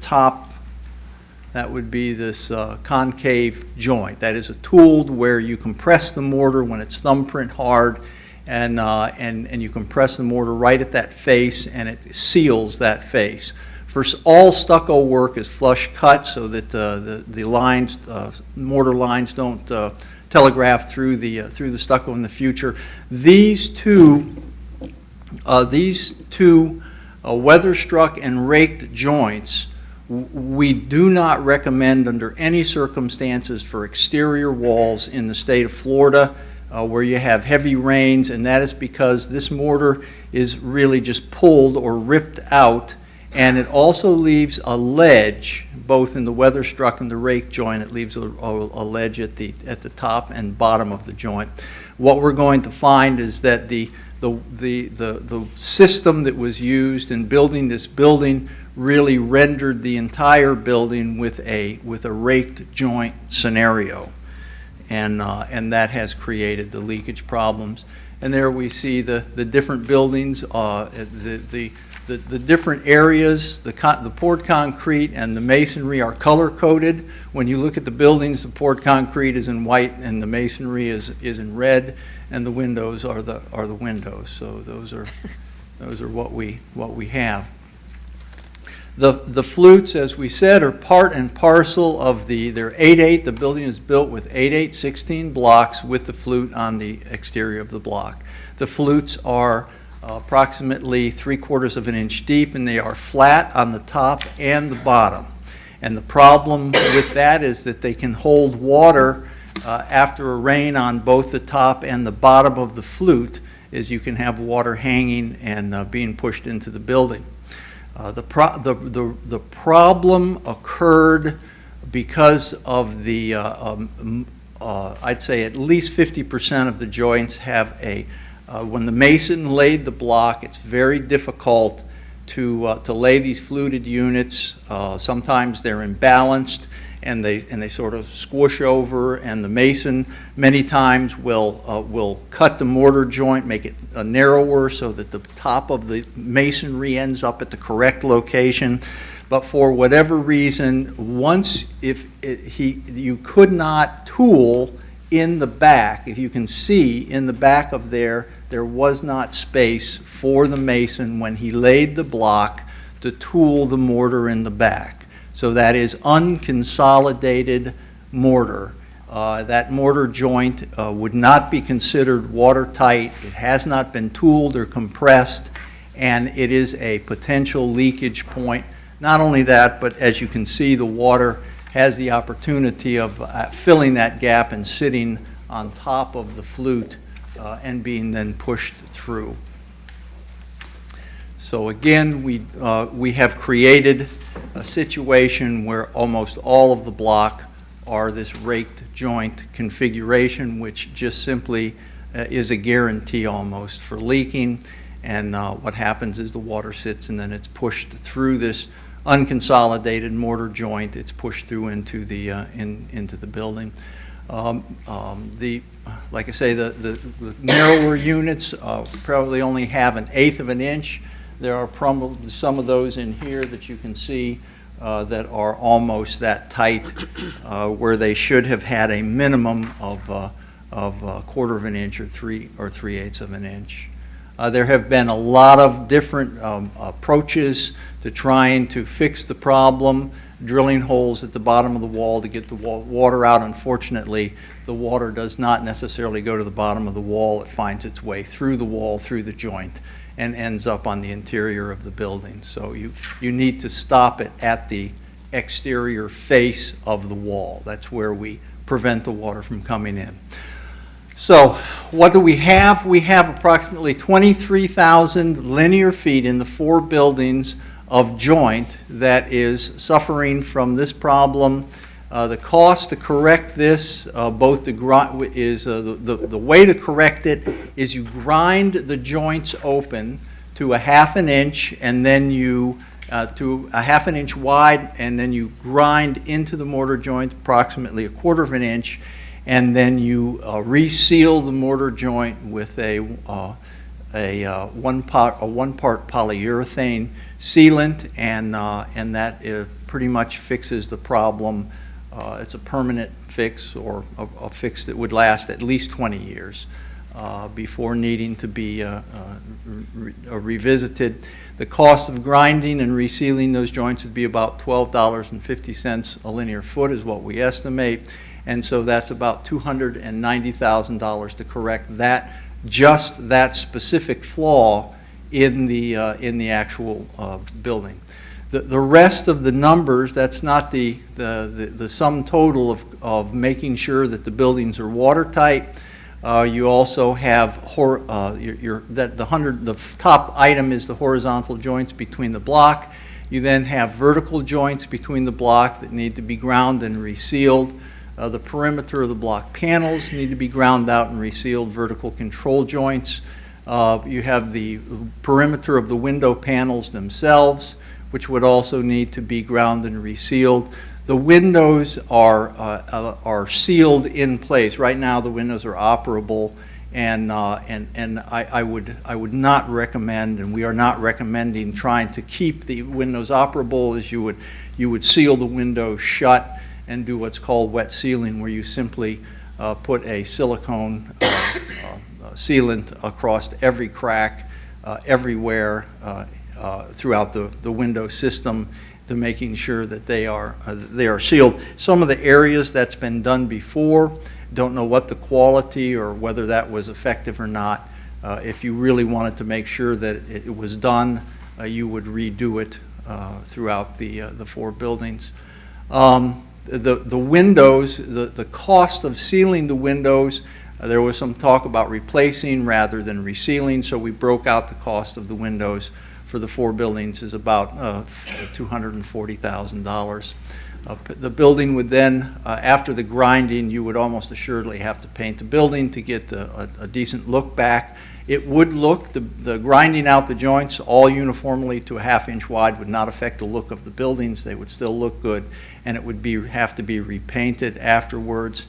top. That would be this concave joint. That is a tooled where you compress the mortar when it's thumbprint hard, and you compress the mortar right at that face, and it seals that face. All stucco work is flush cut so that the lines, mortar lines, don't telegraph through the stucco in the future. These two weather-struck and raked joints, we do not recommend under any circumstances for exterior walls in the state of Florida where you have heavy rains, and that is because this mortar is really just pulled or ripped out, and it also leaves a ledge, both in the weather-struck and the rake joint. It leaves a ledge at the top and bottom of the joint. What we're going to find is that the system that was used in building this building really rendered the entire building with a raked joint scenario, and that has created the leakage problems. And there we see the different buildings, the different areas. The poured concrete and the masonry are color coded. When you look at the buildings, the poured concrete is in white and the masonry is in red, and the windows are the windows. So those are what we have. The flutes, as we said, are part and parcel of they're 8/8. The building is built with 8/8 16 blocks with the flute on the exterior of the block. The flutes are approximately 3/4 of an inch deep, and they are flat on the top and the bottom. And the problem with that is that they can hold water after a rain on both the top and the bottom of the flute, as you can have water hanging and being pushed into the building. The problem occurred because of I'd say at least 50% of the joints have when the mason laid the block, it's very difficult to lay these fluted units. Sometimes they're imbalanced, and they sort of squish over, and the mason many times will cut the mortar joint, make it narrower so that the top of the masonry ends up at the correct location. But for whatever reason, you could not tool in the back. If you can see in the back of there was not space for the mason when he laid the block to tool the mortar in the back. So that is unconsolidated mortar. That mortar joint would not be considered watertight. It has not been tooled or compressed, and it is a potential leakage point. Not only that, but as you can see, the water has the opportunity of filling that gap and sitting on top of the flute and being then pushed through. So again, we have created a situation where almost all of the block are this raked joint configuration, which just simply is a guarantee almost for leaking. And what happens is the water sits and then it's pushed through this unconsolidated mortar joint. It's pushed through into the building. Like I say, the narrower units probably only have 1/8 of an inch. There are probably some of those in here that you can see that are almost that tight, where they should have had a minimum of 1/4 of an inch or 3/8 of an inch. There have been a lot of different approaches to trying to fix the problem, drilling holes at the bottom of the wall to get the water out. Unfortunately, the water does not necessarily go to the bottom of the wall. It finds its way through the wall, through the joint, and ends up on the interior of the building. So you need to stop it at the exterior face of the wall. That's where we prevent the water from coming in. So what do we have? We have approximately 23,000 linear feet in the 4 buildings of joint that is suffering from this problem. The cost to correct this, the way to correct it is you grind the joints open to 1/2 an inch, and then you to a half an inch wide, and then you grind into the mortar joint approximately a quarter of an inch, and then you reseal the mortar joint with a one part polyurethane sealant, and that pretty much fixes the problem. It's a permanent fix, or a fix that would last at least 20 years before needing to be revisited. The cost of grinding and resealing those joints would be about $12.50 a linear foot is what we estimate, and so that's about $290,000 to correct that, just that specific flaw in the actual building. The rest of the numbers, that's not the sum total of making sure that the buildings are watertight. You also have the top item is the horizontal joints between the block. You then have vertical joints between the block that need to be ground and resealed. The perimeter of the block panels need to be ground out and resealed, vertical control joints. You have the perimeter of the window panels themselves, which would also need to be ground and resealed. The windows are sealed in place. Right now, the windows are operable, and I would not recommend, and we are not recommending trying to keep the windows operable, as you would seal the window shut and do what's called wet sealing, where you simply put a silicone sealant across every crack everywhere throughout the window system, to making sure that they are sealed. Some of the areas that's been done before, don't know what the quality or whether that was effective or not. If you really wanted to make sure that it was done, you would redo it throughout the 4 buildings. The windows, the cost of sealing the windows, there was some talk about replacing rather than resealing, so we broke out the cost of the windows for the 4 buildings is about $240,000. The building would then, after the grinding, you would almost assuredly have to paint the building to get a decent look back. It would look, the grinding out the joints all uniformly to a half inch wide would not affect the look of the buildings. They would still look good, and it would have to be repainted afterwards,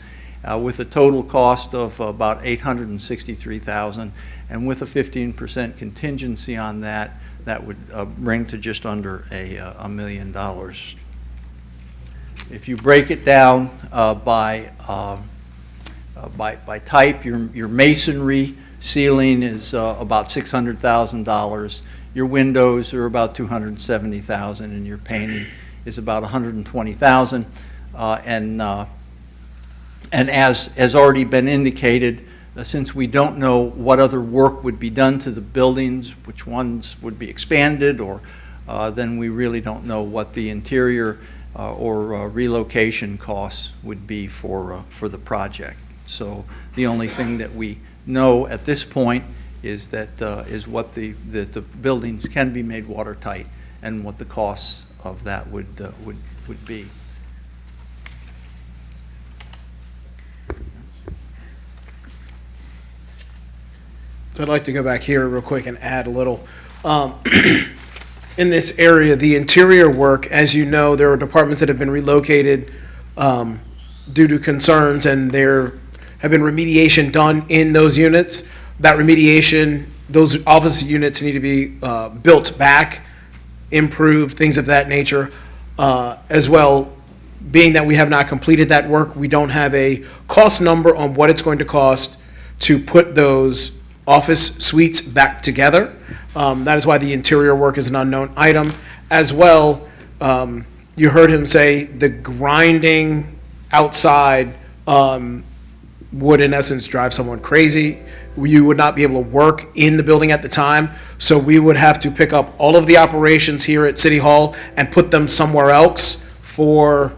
with a total cost of about $863,000, and with a 15% contingency on that, that would bring to just under $1 million. If you break it down by type, your masonry ceiling is about $600,000. Your windows are about $270,000, and your painting is about $120,000. And as already been indicated, since we don't know what other work would be done to the buildings, which ones would be expanded, or then we really don't know what the interior or relocation costs would be for the project. So the only thing that we know at this point is that that the buildings can be made watertight, and what the costs of that would be. So I'd like to go back here real quick and add a little. In this area, the interior work, as you know, there are departments that have been relocated due to concerns, and there have been remediation done in those units. That remediation, those office units need to be built back, improved, things of that nature. As well, being that we have not completed that work, we don't have a cost number on what it's going to cost to put those office suites back together. That is why the interior work is an unknown item. As well, you heard him say the grinding outside would in essence drive someone crazy. You would not be able to work in the building at the time, so we would have to pick up all of the operations here at City Hall and put them somewhere else for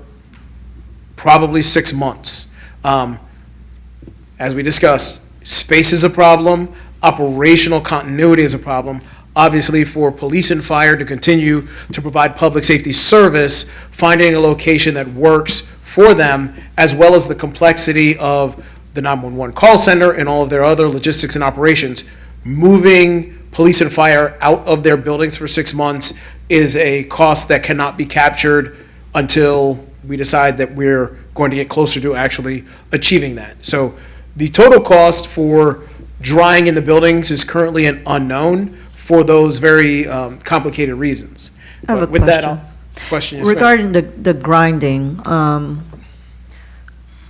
probably 6 months. As we discussed, space is a problem, operational continuity is a problem. Obviously, for police and fire to continue to provide public safety service, finding a location that works for them, as well as the complexity of the 911 call center and all of their other logistics and operations, moving police and fire out of their buildings for 6 months is a cost that cannot be captured until we decide that we're going to get closer to actually achieving that. So the total cost for drying in the buildings is currently an unknown for those very complicated reasons. I have a But with that, question. question, yes, ma'am. Regarding the grinding,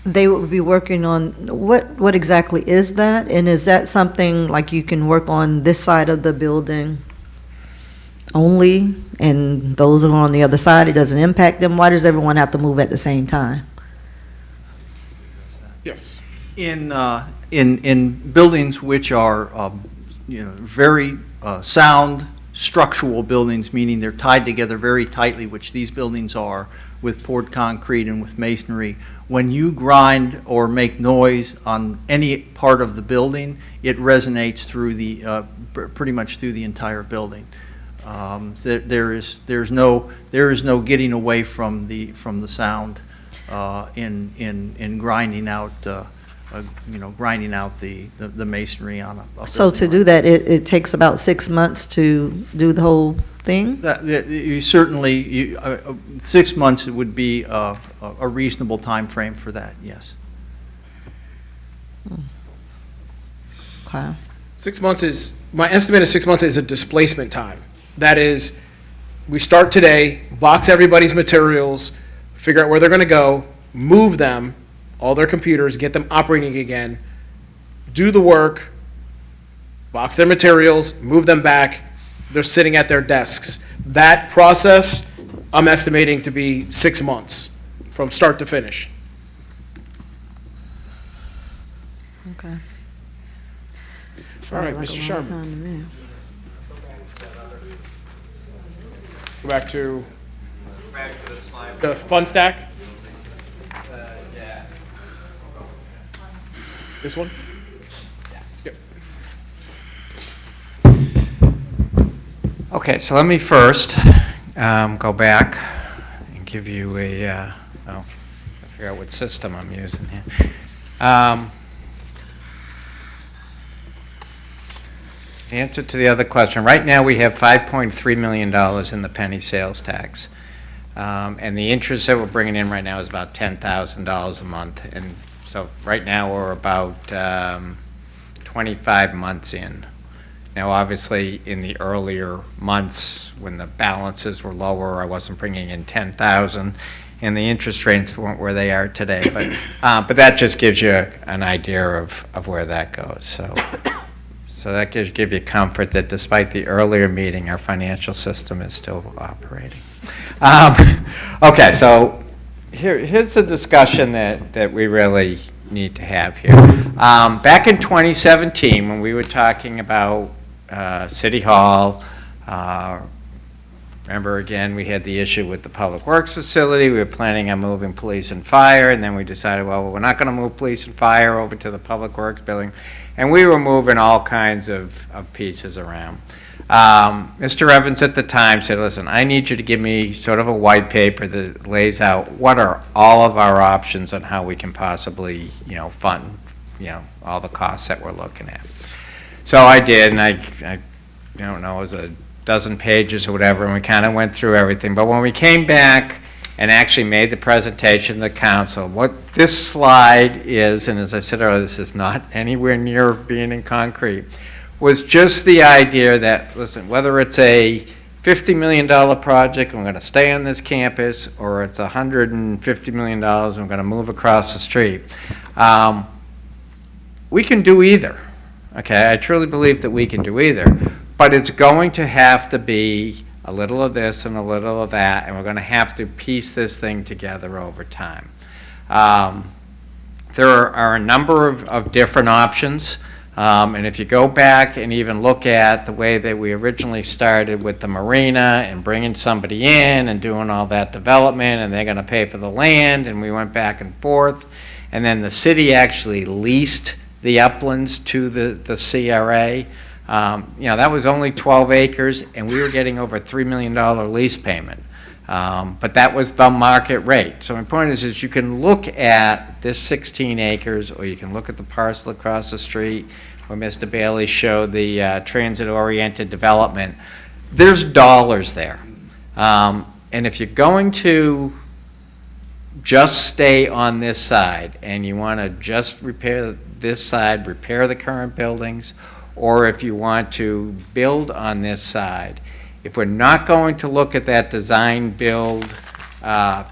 they will be working on, what exactly is that? And is that something like you can work on this side of the building only, and those who are on the other side, it doesn't impact them? Why does everyone have to move at the same time? Yes. In buildings which are, very sound structural buildings, meaning they're tied together very tightly, which these buildings are, with poured concrete and with masonry, when you grind or make noise on any part of the building, it resonates through the, pretty much through the entire building. There is no getting away from the sound in grinding out, grinding out the masonry on a So to do that, it takes about 6 months to do the whole thing? You certainly, 6 months would be a reasonable time frame for that, yes. Okay. 6 months is, my estimate of 6 months is a displacement time. That is, we start today, box everybody's materials, figure out where they're gonna go, move them, all their computers, get them operating again, do the work, box their materials, move them back, they're sitting at their desks. That process, I'm estimating to be 6 months, from start to finish. Okay. All right, Sounds Mr. like a long Sherman. time to me. Go back to the fund stack. This one? Yep. Okay, so let me first go back and give you I figure out what system I'm using here. Answer to the other question. Right now, we have $5.3 million in the penny sales tax. And the interest that we're bringing in right now is about $10,000 a month. And so right now, we're about 25 months in. Now, obviously, in the earlier months, when the balances were lower, I wasn't bringing in 10,000, and the interest rates weren't where they are today. But that just gives you an idea of where that goes. So that give you comfort that despite the earlier meeting, our financial system is still operating. Okay, so here's the discussion that we really need to have here. Back in 2017, when we were talking about City Hall, remember again, we had the issue with the Public Works facility. We were planning on moving police and fire, and then we decided, well, we're not going to move police and fire over to the Public Works building. And we were moving all kinds of pieces around. Mr. Evans at the time said, listen, I need you to give me sort of a white paper that lays out what are all of our options on how we can possibly, fund, all the costs that we're looking at. So I did, and I don't know, it was a dozen pages or whatever, and we kind of went through everything. But when we came back and actually made the presentation to the council, what this slide is, and as I said earlier, this is not anywhere near being in concrete, was just the idea that, listen, whether it's a $50 million project, and we're going to stay on this campus, or it's $150 million, and we're going to move across the street, we can do either. Okay, I truly believe that we can do either, but it's going to have to be a little of this and a little of that, and we're going to have to piece this thing together over time. There are a number of different options, and if you go back and even look at the way that we originally started with the marina and bringing somebody in and doing all that development, and they're going to pay for the land, and we went back and forth, and then the city actually leased the uplands to the CRA. That was only 12 acres, and we were getting over $3 million lease payment. But that was the market rate. So my point is you can look at this 16 acres, or you can look at the parcel across the street where Mr. Bailey showed the transit-oriented development. There's dollars there. And if you're going to just stay on this side and you want to just repair this side, repair the current buildings, or if you want to build on this side, if we're not going to look at that design build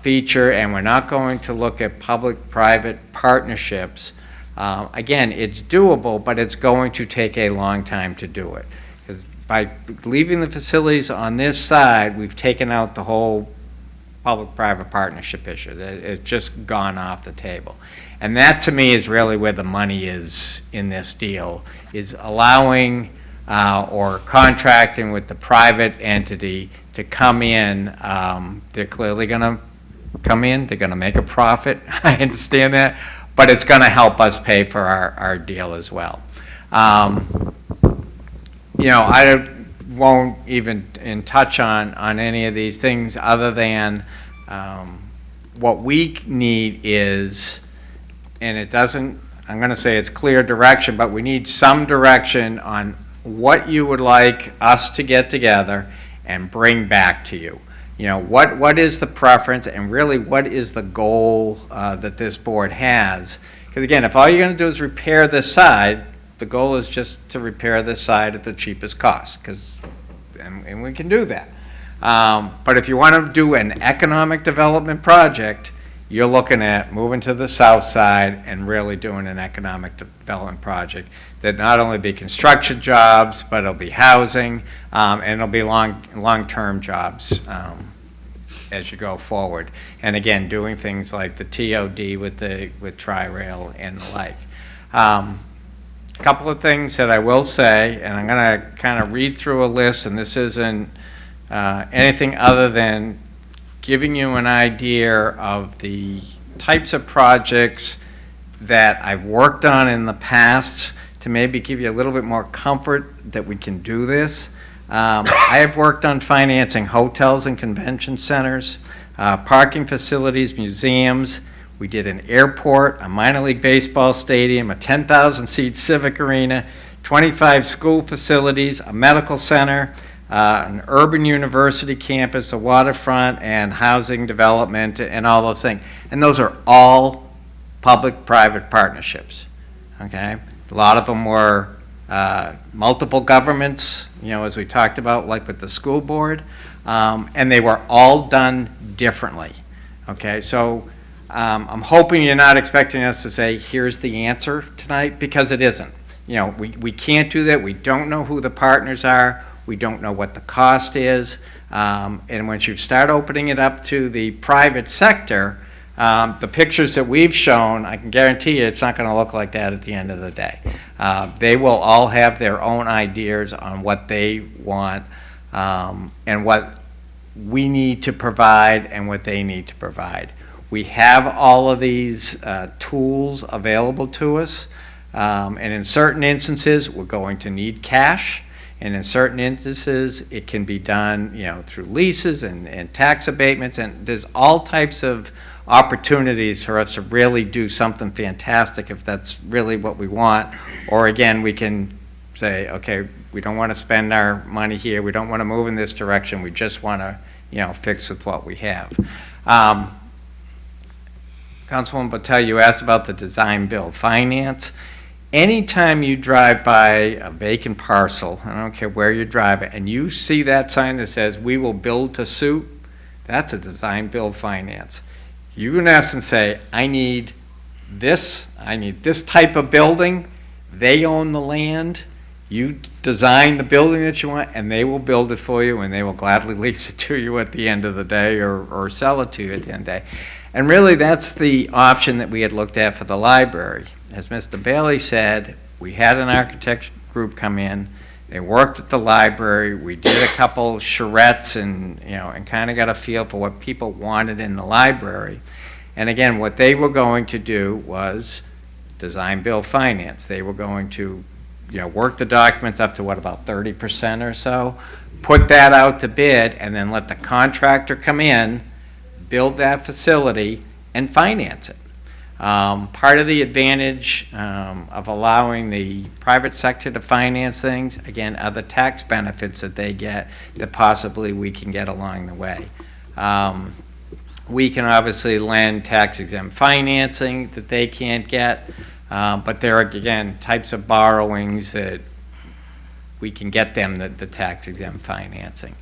feature and we're not going to look at public-private partnerships, again, it's doable, but it's going to take a long time to do it. Because by leaving the facilities on this side, we've taken out the whole public-private partnership issue. It's just gone off the table. And that, to me, is really where the money is in this deal, is allowing or contracting with the private entity to come in. They're clearly going to come in. They're going to make a profit. I understand that. But it's going to help us pay for our deal as well. You know, I won't even touch on any of these things other than what we need is, and it doesn't, I'm going to say it's clear direction, but we need some direction on what you would like us to get together and bring back to you. You know, what is the preference and really what is the goal that this board has? Because again, if all you're going to do is repair this side, the goal is just to repair this side at the cheapest cost, and we can do that. But if you want to do an economic development project, you're looking at moving to the south side and really doing an economic development project that not only be construction jobs, but it'll be housing, and it'll be long-term jobs as you go forward. And again, doing things like the TOD with Tri-Rail and the like. A couple of things that I will say, and I'm going to kind of read through a list, and this isn't anything other than giving you an idea of the types of projects that I've worked on in the past to maybe give you a little bit more comfort that we can do this. I have worked on financing hotels and convention centers, parking facilities, museums. We did an airport, a minor league baseball stadium, a 10,000-seat civic arena, 25 school facilities, a medical center, an urban university campus, a waterfront, and housing development, and all those things. And those are all public-private partnerships, okay? A lot of them were multiple governments, you know, as we talked about, like with the school board, and they were all done differently, okay? So I'm hoping you're not expecting us to say, here's the answer tonight, because it isn't. You know, we can't do that. We don't know who the partners are. We don't know what the cost is. And once you start opening it up to the private sector, the pictures that we've shown, I can guarantee you it's not going to look like that at the end of the day. They will all have their own ideas on what they want and what we need to provide and what they need to provide. We have all of these tools available to us, and in certain instances, we're going to need cash. And in certain instances, it can be done, you know, through leases and tax abatements, and there's all types of opportunities for us to really do something fantastic if that's really what we want. Or again, we can say, okay, we don't want to spend our money here, we don't want to move in this direction, we just want to, you know, fix with what we have. Councilwoman Botel, you asked about the design build finance. Anytime you drive by a vacant parcel, I don't care where you drive it, and you see that sign that says, we will build to suit, that's a design build finance. You in essence say, I need this type of building, they own the land, you design the building that you want, and they will build it for you, and they will gladly lease it to you at the end of the day or sell it to you at the end of the day. And really, that's the option that we had looked at for the library. As Mr. Bailey said, we had an architect group come in, they worked at the library, we did a couple charrettes and, you know, and kind of got a feel for what people wanted in the library. And again, what they were going to do was design, build, finance. They were going to, you know, work the documents up to what, about 30% or so, put that out to bid, and then let the contractor come in, build that facility, and finance it. Part of the advantage of allowing the private sector to finance things, again, are the tax benefits that they get that possibly we can get along the way. We can obviously lend tax-exempt financing that they can't get, but there are, again, types of borrowings that we can get them the tax-exempt financing.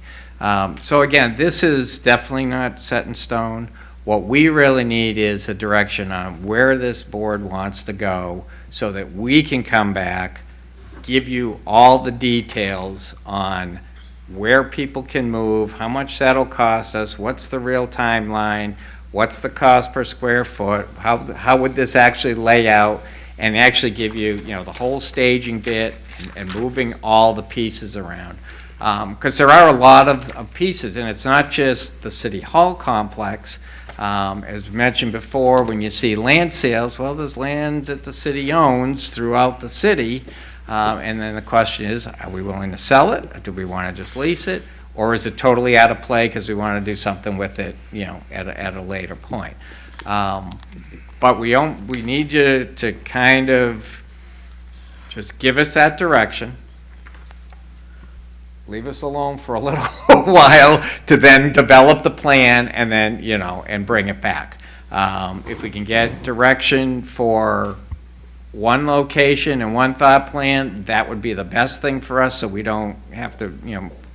So again, this is definitely not set in stone. What we really need is a direction on where this board wants to go so that we can come back, give you all the details on where people can move, how much that'll cost us, what's the real timeline, what's the cost per square foot, how would this actually lay out, and actually give you, the whole staging bit and moving all the pieces around. Because there are a lot of pieces, and it's not just the City Hall complex. As mentioned before, when you see land sales, well, there's land that the city owns throughout the city, and then the question is, are we willing to sell it, or do we want to just lease it, or is it totally out of play because we want to do something with it, at a later point? But we need you to kind of just give us that direction. Leave us alone for a little while to then develop the plan and then, and bring it back. If we can get direction for one location and one thought plan, that would be the best thing for us, so we don't have to,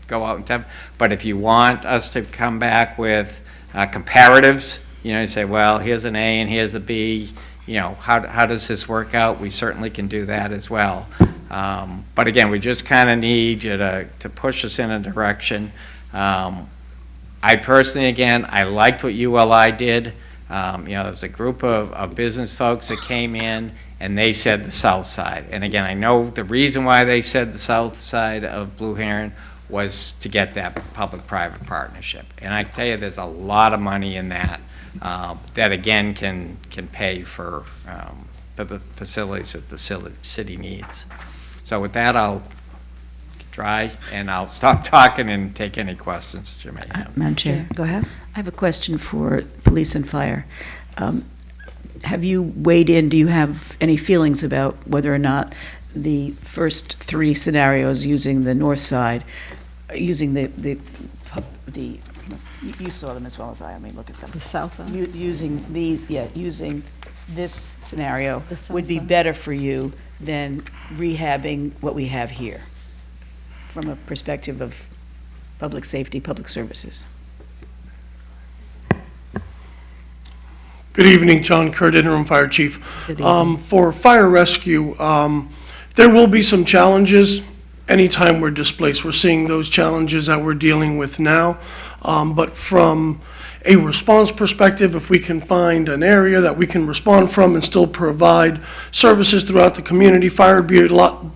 go out and but if you want us to come back with comparatives, you say, well, here's an A and here's a B, how does this work out? We certainly can do that as well. But again, we just kind of need you to push us in a direction. I personally, again, I liked what ULI did. There was a group of business folks that came in and they said the south side. And again, I know the reason why they said the south side of Blue Heron was to get that public-private partnership. And I tell you, there's a lot of money in that, that again can pay for the facilities that the city needs. So with that, I'll try and I'll stop talking and take any questions that you may have. Madam Chair, Go ahead. I have a question for police and fire. Have you weighed in, do you have any feelings about whether or not the first three scenarios using the north side, using the you saw them as well as I mean, look at them. The south side? Using this scenario The south would be side? better for you than rehabbing what we have here, from a perspective of public safety, public services. Good evening, John Kurt, Interim Fire Chief. Good evening. For fire rescue, there will be some challenges anytime we're displaced. We're seeing those challenges that we're dealing with now. But from a response perspective, if we can find an area that we can respond from and still provide services throughout the community, fire would be a lot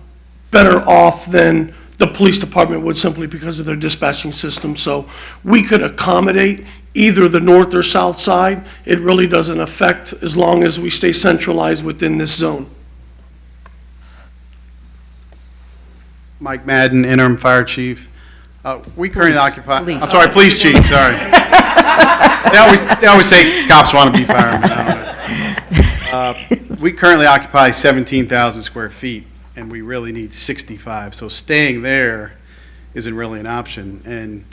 better off than the police department would, simply because of their dispatching system. So we could accommodate either the north or south side. It really doesn't affect, as long as we stay centralized within this zone. Mike Madden, Interim Fire Chief. We currently occupy, I'm Police. sorry, Police Chief, sorry. They always say cops want to be firemen. We currently occupy 17,000 square feet, and we really need 65. So staying there isn't really an option. And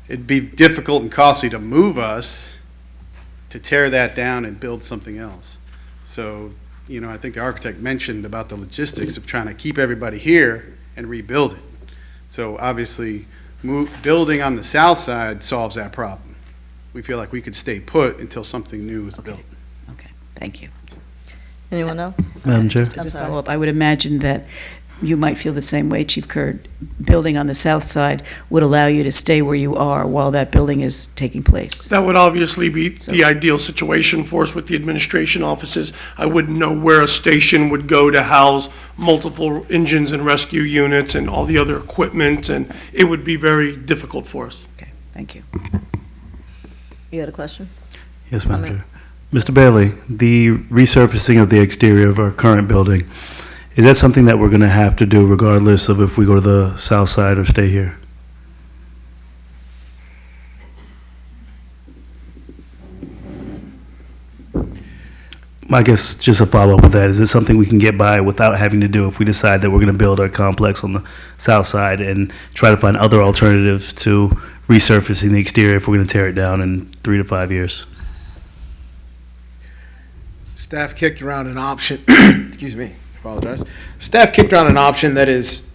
it'd be difficult and costly to move us to tear that down and build something else. So, I think the architect mentioned about the logistics of trying to keep everybody here and rebuild it. So obviously, building on the south side solves that problem. We feel like we could stay put until something new is built. Okay, thank you. Anyone else? Madam Chair? As a I'm sorry. follow-up, I would imagine that you might feel the same way, Chief Kurd. Building on the south side would allow you to stay where you are while that building is taking place. That would obviously be the ideal situation for us with the administration offices. I wouldn't know where a station would go to house multiple engines and rescue units and all the other equipment, and it would be very difficult for us. Okay, thank you. You had a question? Yes, Madam Comment. Chair. Mr. Bailey, the resurfacing of the exterior of our current building, is that something that we're going to have to do regardless of if we go to the south side or stay here? I guess just a follow-up with that, is it something we can get by without having to do if we decide that we're going to build our complex on the south side and try to find other alternatives to resurfacing the exterior if we're going to tear it down in 3 to 5 years? Staff kicked around an option, excuse me, apologize. Staff kicked around an option that is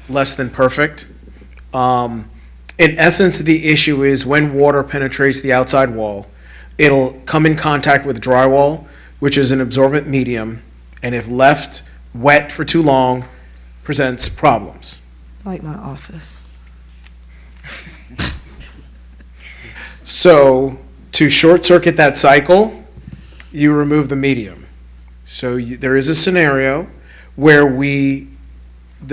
less than perfect. In essence, the issue is when water penetrates the outside wall, it'll come in contact with drywall, which is an absorbent medium, and if left wet for too long, presents problems. Like my office. So, to short circuit that cycle, you remove the medium. So there is a scenario where the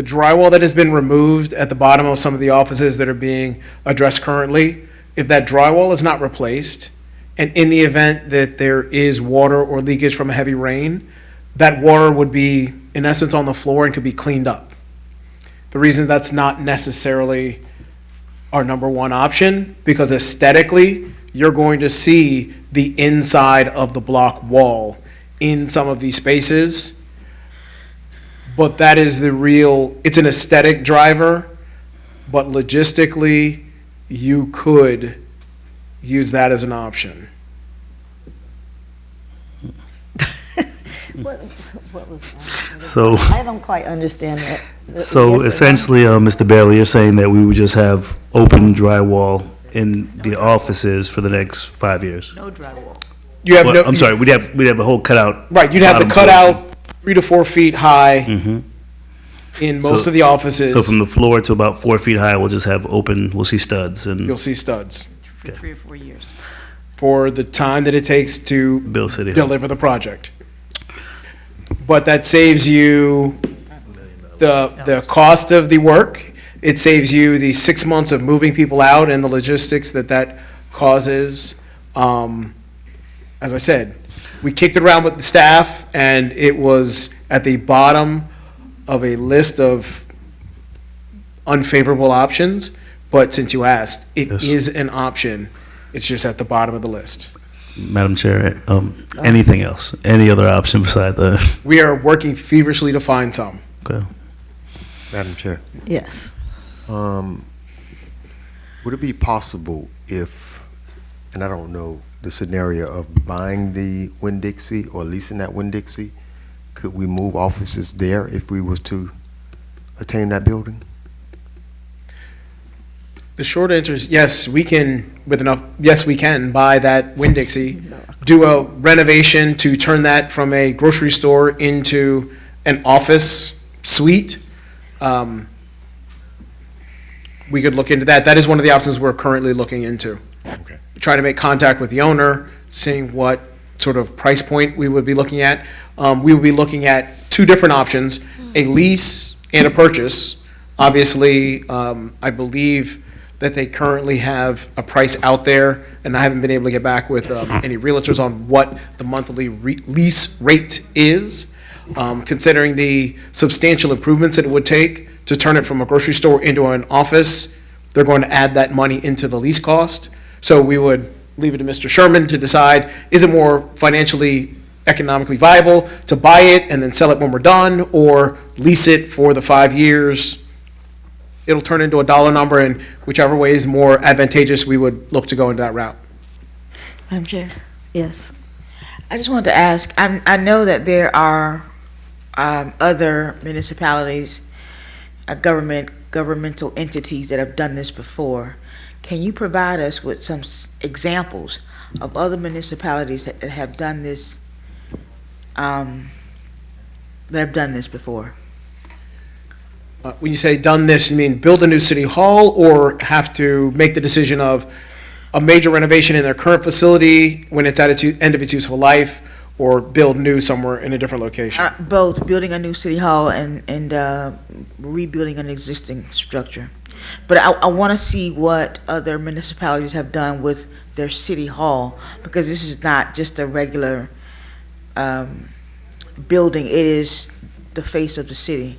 drywall that has been removed at the bottom of some of the offices that are being addressed currently, if that drywall is not replaced, and in the event that there is water or leakage from a heavy rain, that water would be, in essence, on the floor and could be cleaned up. The reason that's not necessarily our number one option, because aesthetically, you're going to see the inside of the block wall in some of these spaces. But that is it's an aesthetic driver, but logistically, you could use that as an option. What was that? So, I don't quite understand that. so Yes or no? essentially, Mr. Bailey, you're saying that we would just have open drywall in the offices for the next 5 years? No drywall. You have Well, no. I'm sorry, we'd have a whole cutout. Right, you'd have the bottom cutout 3 to 4 feet high Mm-hmm. in most So- of the offices. So from the floor to about 4 feet high, we'll just have open, we'll see studs You'll and see studs For 3 or 4 years. for the time that it takes to build City Hall. deliver the project. But that saves you the cost of the work. It saves you the 6 months of moving people out and the logistics that causes. As I said, we kicked it around with the staff, and it was at the bottom of a list of unfavorable options. But since you asked, it Yes. is an option. It's just at the bottom of the list. Madam Chair, anything else? Any other option beside the, We are working feverishly to find some. okay. Madam Chair, Yes. would it be possible if, and I don't know the scenario of buying the Winn-Dixie or leasing that Winn-Dixie, could we move offices there if we was to attain that building? The short answer is yes, we can, yes, we can buy that Winn-Dixie, do a renovation to turn that from a grocery store into an office suite. We could look into that. That is one of the options we're currently looking into. Okay. Try to make contact with the owner, seeing what sort of price point we would be looking at. We would be looking at 2 different options, a lease and a purchase. Obviously, I believe that they currently have a price out there, and I haven't been able to get back with any realtors on what the monthly lease rate is. Considering the substantial improvements that it would take to turn it from a grocery store into an office, they're going to add that money into the lease cost. So we would leave it to Mr. Sherman to decide, is it more financially, economically viable to buy it and then sell it when we're done, or lease it for the 5 years? It'll turn into a dollar number, and whichever way is more advantageous, we would look to go into that route. Madam Chair, Yes. I just wanted to ask, I know that there are other municipalities, governmental entities that have done this before. Can you provide us with some examples of other municipalities that have done this, before? When you say done this, you mean build a new city hall, or have to make the decision of a major renovation in their current facility when it's at its end of its useful life, or build new somewhere in a different location? Both building a new city hall and rebuilding an existing structure. But I want to see what other municipalities have done with their city hall, because this is not just a regular building, it is the face of the city.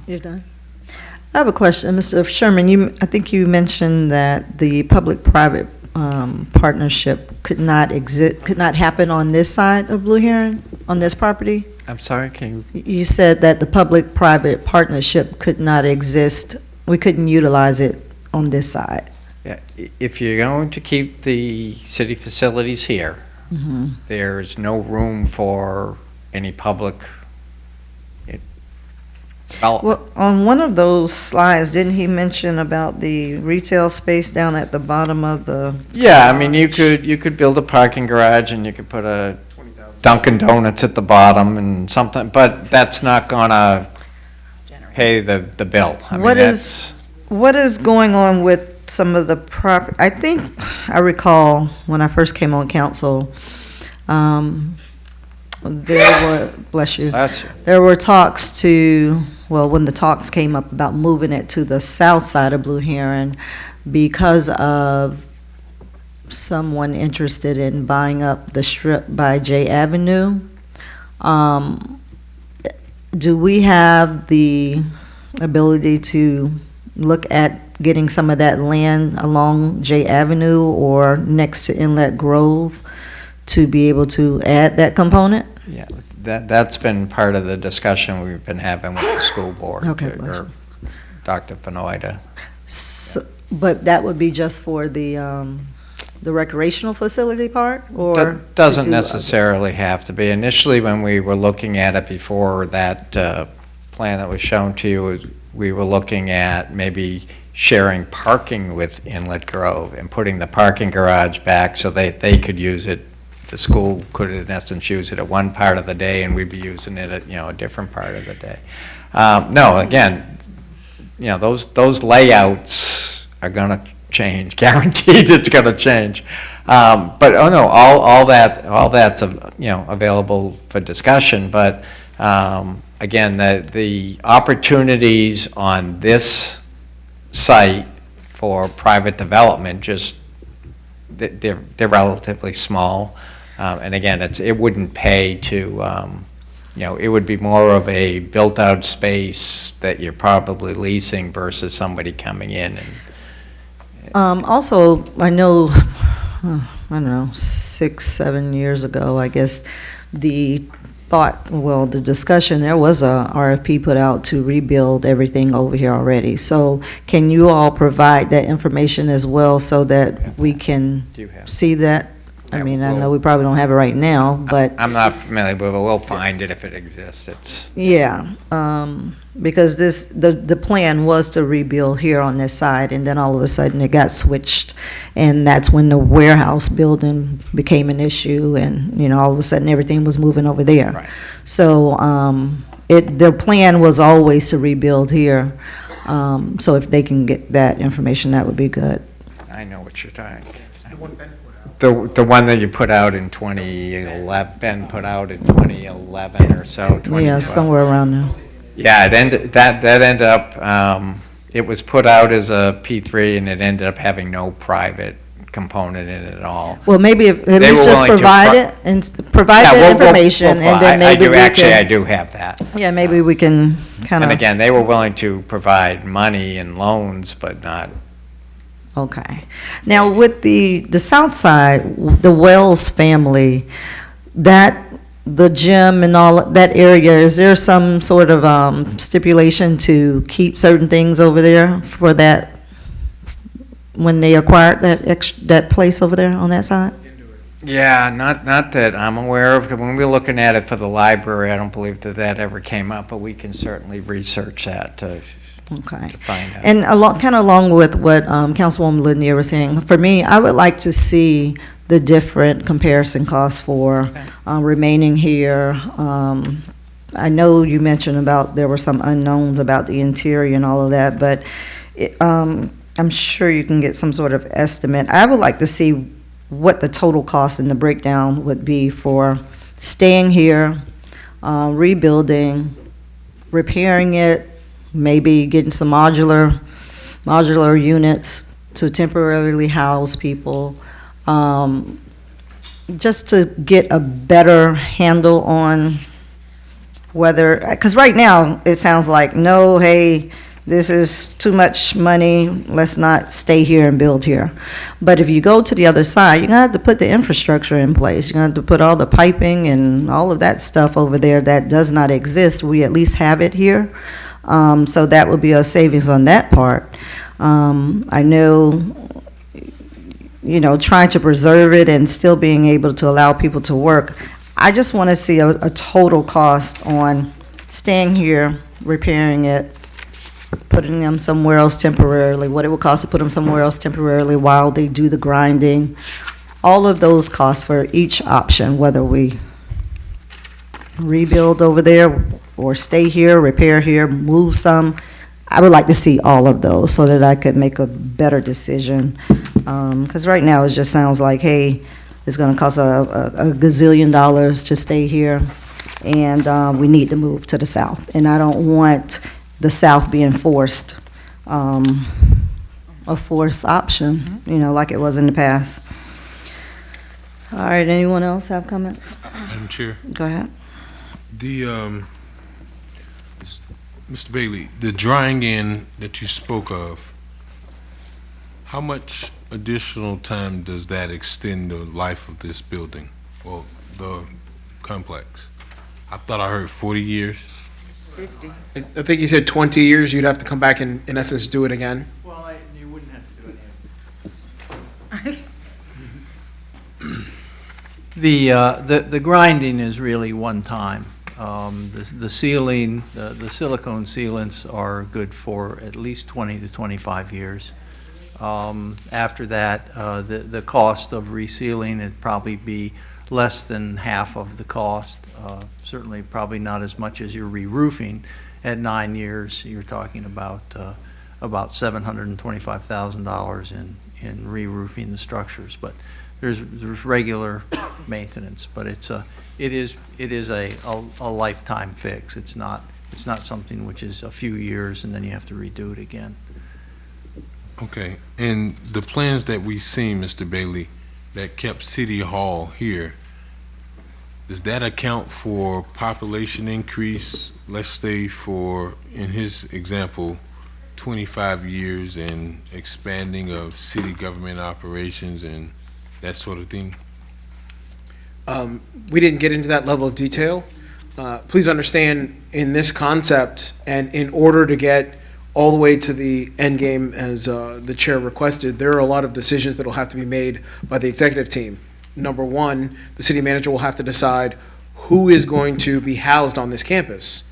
You're done? I have a question, Mr. Sherman. I think you mentioned that the public-private partnership could not happen on this side of Blue Heron, on this property? I'm sorry, can you? You said that the public-private partnership could not exist, we couldn't utilize it on this side. Yeah, if you're going to keep the city facilities here, Mhm. there's no room for any public development. Well, on one of those slides, didn't he mention about the retail space down at the bottom of the? Yeah, I mean, you could build a parking garage and you could put a Dunkin' Donuts at the bottom and something, but that's not gonna pay the bill. I mean, What is going on with some of the I think I recall when I first came on council, there were, bless you. Bless you. There were talks when the talks came up about moving it to the south side of Blue Heron because of someone interested in buying up the strip by J Avenue. Do we have the ability to look at getting some of that land along J Avenue or next to Inlet Grove to be able to add that component? Yeah, that's been part of the discussion we've been having with the school board. Okay, Or Dr. Fenoida. So, but that would be just for the recreational facility part, or? That doesn't necessarily have to be. Initially, when we were looking at it before that plan that was shown to you, we were looking at maybe sharing parking with Inlet Grove and putting the parking garage back so they could use it. The school could, in essence, use it at one part of the day, and we'd be using it at, a different part of the day. No, again, those layouts are gonna change, guaranteed it's gonna change. But, oh no, all that's, available for discussion, but, again, the opportunities on this site for private development, they're relatively small. And again, it wouldn't pay to, it would be more of a built-out space that you're probably leasing versus somebody coming in. Also, I know, I don't know, 6-7 years ago, I guess, the discussion, there was a RFP put out to rebuild everything over here already. So can you all provide that information as well so that we can see that? I mean, I know we probably don't have it right now, but. I'm not familiar with it, we'll find it if it exists. Yeah, because the plan was to rebuild here on this side, and then all of a sudden it got switched, and that's when the warehouse building became an issue, and, all of a sudden everything was moving over there. Right. So, their plan was always to rebuild here, so if they can get that information, that would be good. I know what you're talking. The one that you put out in 2011, Ben put out in 2011 or so, 2012. Yeah, somewhere around there. Yeah, that ended up, it was put out as a P3 and it ended up having no private component in it at all. Well, maybe at They least were just willing to provide it, and provide the information, and then maybe we can. Actually, I do have that. Yeah, maybe we can kind of. And again, they were willing to provide money and loans, but not. Okay. Now, with the south side, the Wells family, the gym and all, that area, is there some sort of stipulation to keep certain things over there for that, when they acquired that place over there on that side? Yeah, not that I'm aware of. When we were looking at it for the library, I don't believe that ever came up, but we can certainly research that to find out. And along with what Councilwoman Lanier was saying, for me, I would like to see the different comparison costs for remaining here. I know you mentioned about there were some unknowns about the interior and all of that, but I'm sure you can get some sort of estimate. I would like to see what the total cost and the breakdown would be for staying here, rebuilding, repairing it, maybe getting some modular units to temporarily house people, just to get a better handle on whether, because right now it sounds like, no, hey, this is too much money, let's not stay here and build here. But if you go to the other side, you're gonna have to put the infrastructure in place. You're gonna have to put all the piping and all of that stuff over there that does not exist. We at least have it here. So that would be a savings on that part. I know, you know, trying to preserve it and still being able to allow people to work. I just want to see a total cost on staying here, repairing it, putting them somewhere else temporarily, what it would cost to put them somewhere else temporarily while they do the grinding. All of those costs for each option, whether we rebuild over there or stay here, repair here, move some. I would like to see all of those so that I could make a better decision. Because right now it just sounds like, hey, it's going to cost a gazillion dollars to stay here, and we need to move to the south. And I don't want the south being forced, a forced option, you know, like it was in the past. All right, anyone else have comments? Madam Chair, Go ahead. Mr. Bailey, the drying in that you spoke of, how much additional time does that extend the life of this building, or the complex? I thought I heard 40 years. 50. I think you said 20 years, you'd have to come back and, in essence, do it again. Well, you wouldn't have to do it. The grinding is really one time. The sealing, the silicone sealants are good for at least 20 to 25 years. After that, the cost of resealing, it'd probably be less than half of the cost. Certainly probably not as much as your re-roofing. At 9 years, you're talking about $725,000 in re-roofing the structures. But there's regular maintenance, but it is a lifetime fix. It's not something which is a few years and then you have to redo it again. Okay, and the plans that we seen, Mr. Bailey, that kept City Hall here, does that account for population increase, let's say for, in his example, 25 years and expanding of city government operations and that sort of thing? We didn't get into that level of detail. Please understand, in this concept, and in order to get all the way to the end game, as the chair requested, there are a lot of decisions that will have to be made by the executive team. Number one, the city manager will have to decide who is going to be housed on this campus.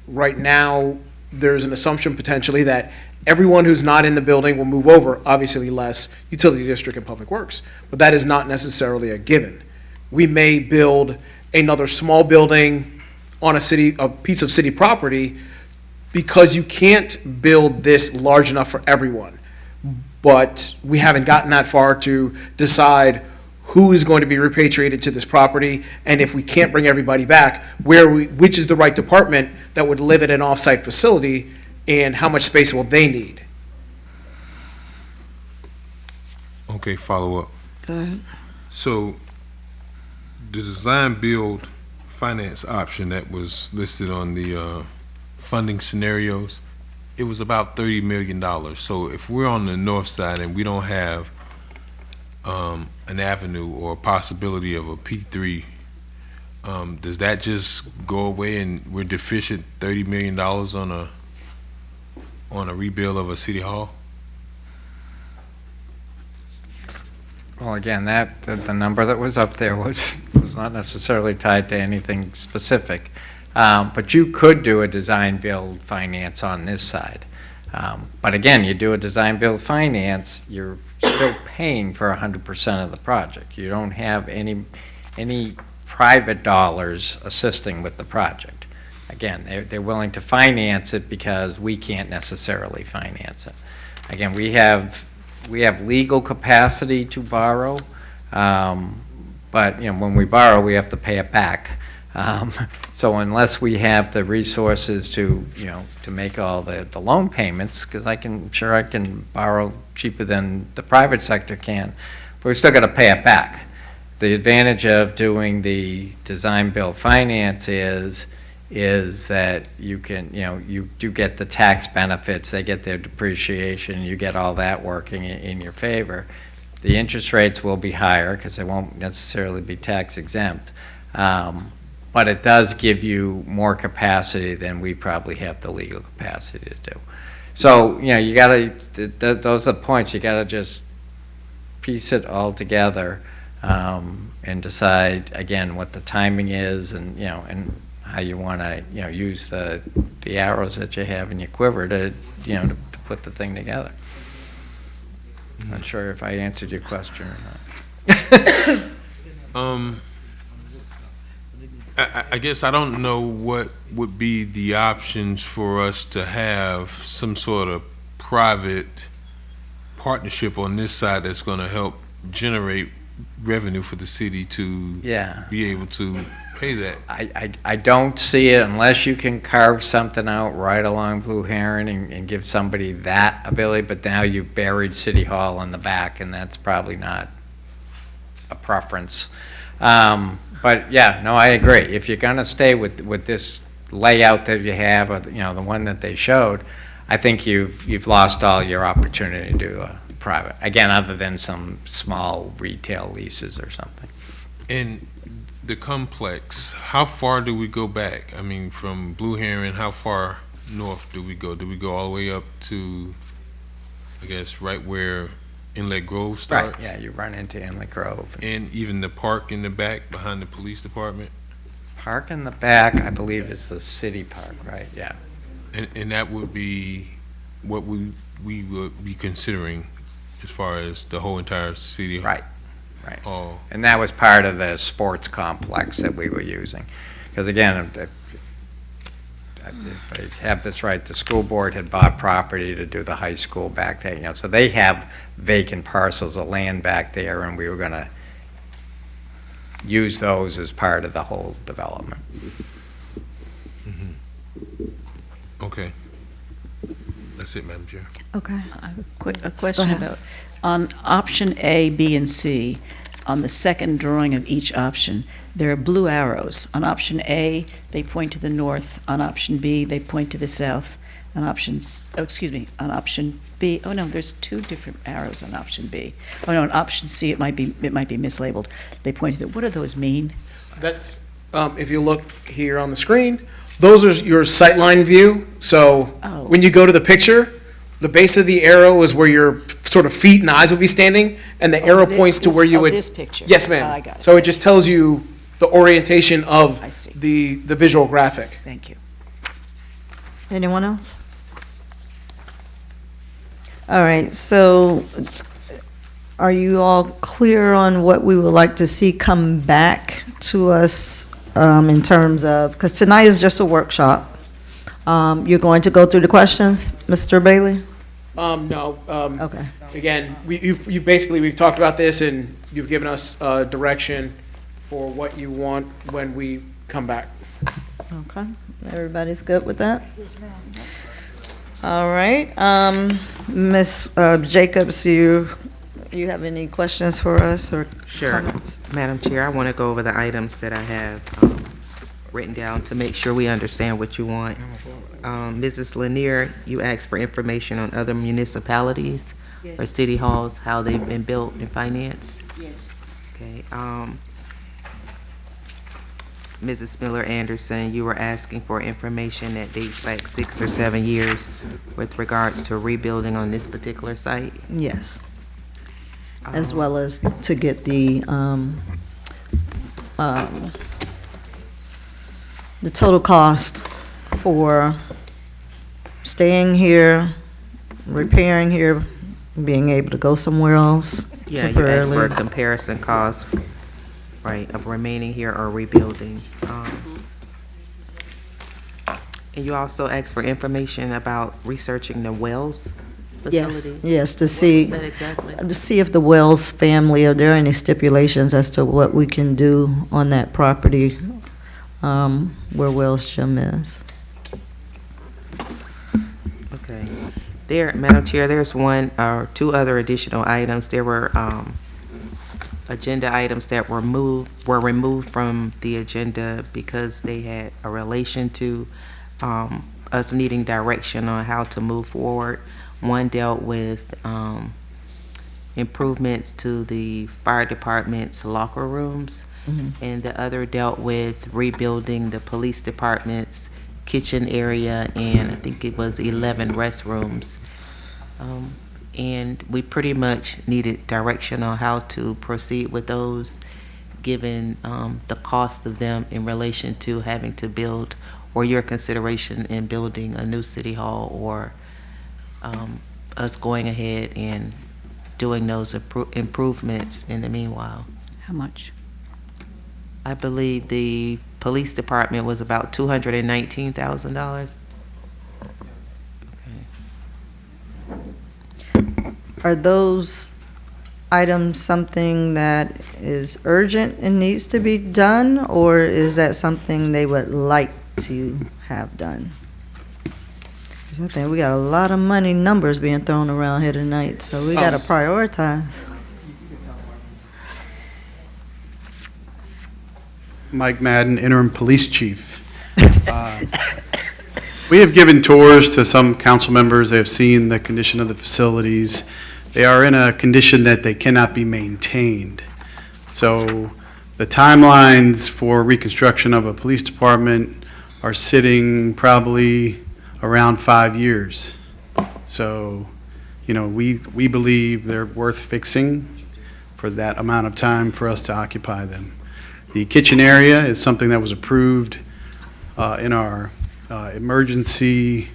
Right now, there's an assumption potentially that everyone who's not in the building will move over, obviously less utility district and public works, but that is not necessarily a given. We may build another small building on a piece of city property because you can't build this large enough for everyone. But we haven't gotten that far to decide who is going to be repatriated to this property, and if we can't bring everybody back, which is the right department that would live at an off-site facility, and how much space will they need? Okay, follow up. Go ahead. So, the design build finance option that was listed on the funding scenarios, it was about $30 million. So if we're on the north side and we don't have an avenue or a possibility of a P3, does that just go away and we're deficient $30 million on a rebuild of a city hall? Well, again, the number that was up there was not necessarily tied to anything specific. But you could do a design-build finance on this side. But again, you do a design-build finance, you're still paying for 100% of the project. You don't have any private dollars assisting with the project. Again, they're willing to finance it because we can't necessarily finance it. Again, we have legal capacity to borrow, but when we borrow, we have to pay it back. So unless we have the resources to make all the loan payments, because I can borrow cheaper than the private sector can, but we still got to pay it back. The advantage of doing the design build finance is is that you can, you do get the tax benefits, they get their depreciation, you get all that working in your favor. The interest rates will be higher because they won't necessarily be tax exempt. But it does give you more capacity than we probably have the legal capacity to do. So, you gotta, those are the points, you gotta just piece it all together, and decide, again, what the timing is and, and how you wanna, use the arrows that you have in your quiver to put the thing together. Not sure if I answered your question or not. I guess I don't know what would be the options for us to have some sort of private partnership on this side that's going to help generate revenue for the city to be able to pay that. I don't see it unless you can carve something out right along Blue Heron and give somebody that ability, but now you've buried City Hall in the back, and that's probably not a preference. But yeah, no, I agree. If you're gonna stay with this layout that you have, or the one that they showed, I think you've lost all your opportunity to do a private. Again, other than some small retail leases or something. And the complex, how far do we go back? I mean, from Blue Heron, how far north do we go? Do we go all the way up to, I guess, right where Inlet Grove starts? Right, yeah, you run into Inlet Grove. And even the park in the back behind the police department? Park in the back, I believe, is the city park, right? Yeah. And that would be what we would be considering as far as the whole entire city? Right, right. Oh. And that was part of the sports complex that we were using. Because again, if I have this right, the school board had bought property to do the high school back there, so they have vacant parcels of land back there, and we were going to use those as part of the whole development. Okay. That's it, Madam Chair. Okay. I have a question ahead. about, on option A, B, and C, on the second drawing of each option, there are blue arrows. On option A, they point to the north. On option B, they point to the south. On option B, oh no, there's two different arrows on option B. Oh no, on option C, it might be mislabeled. They point to what do those mean? That's, if you look here on the screen, those are your sightline view. So when you go to the picture, the base of the arrow is where your sort of feet and eyes would be standing, and the arrow points to where you would. This picture. Yes, ma'am. I got it. So it just tells you the orientation of I see. the visual graphic. Thank you. Anyone else? All right, so are you all clear on what we would like to see come back to us in terms of, because tonight is just a workshop. You're going to go through the questions, Mr. Bailey? No. Okay. Again, you basically, we've talked about this, and you've given us direction for what you want when we come back. Okay, everybody's good with that? Yes, ma'am. All right, Ms. Jacobs, you have any questions for us or Sure. comments? Madam Chair, I want to go over the items that I have written down to make sure we understand what you want. Mrs. Lanier, you asked for information on other municipalities or city halls, how they've been built and financed. Yes. Okay. Mrs. Miller Anderson, you were asking for information that dates back 6 or 7 years with regards to rebuilding on this particular site. Yes, as well as to get the total cost for staying here, repairing here, being able to go somewhere else Yeah, you asked temporarily. for a comparison cost, right, of remaining here or rebuilding. And you also asked for information about researching the Wells Yes, facility? yes, to What see, is that exactly? to see if the Wells family, are there any stipulations as to what we can do on that property where Wells Gym is? Okay. There, Madam Chair, there's one or two other additional items. There were agenda items that were removed from the agenda because they had a relation to us needing direction on how to move forward. One dealt with improvements to the fire department's locker rooms, and the other dealt with rebuilding the police department's kitchen area, and I think it was 11 restrooms. And we pretty much needed direction on how to proceed with those, given the cost of them in relation to having to build, or your consideration in building a new city hall, or us going ahead and doing those improvements in the meanwhile. How much? I believe the police department was about $219,000. Are those items something that is urgent and needs to be done, or is that something they would like to have done? 'Cause I think we got a lot of money numbers being thrown around here tonight, so we gotta prioritize. Mike Madden, interim police chief. We have given tours to some council members. They have seen the condition of the facilities. They are in a condition that they cannot be maintained. So the timelines for reconstruction of a police department are sitting probably around 5 years. So, you know, we believe they're worth fixing for that amount of time for us to occupy them. The kitchen area is something that was approved in our emergency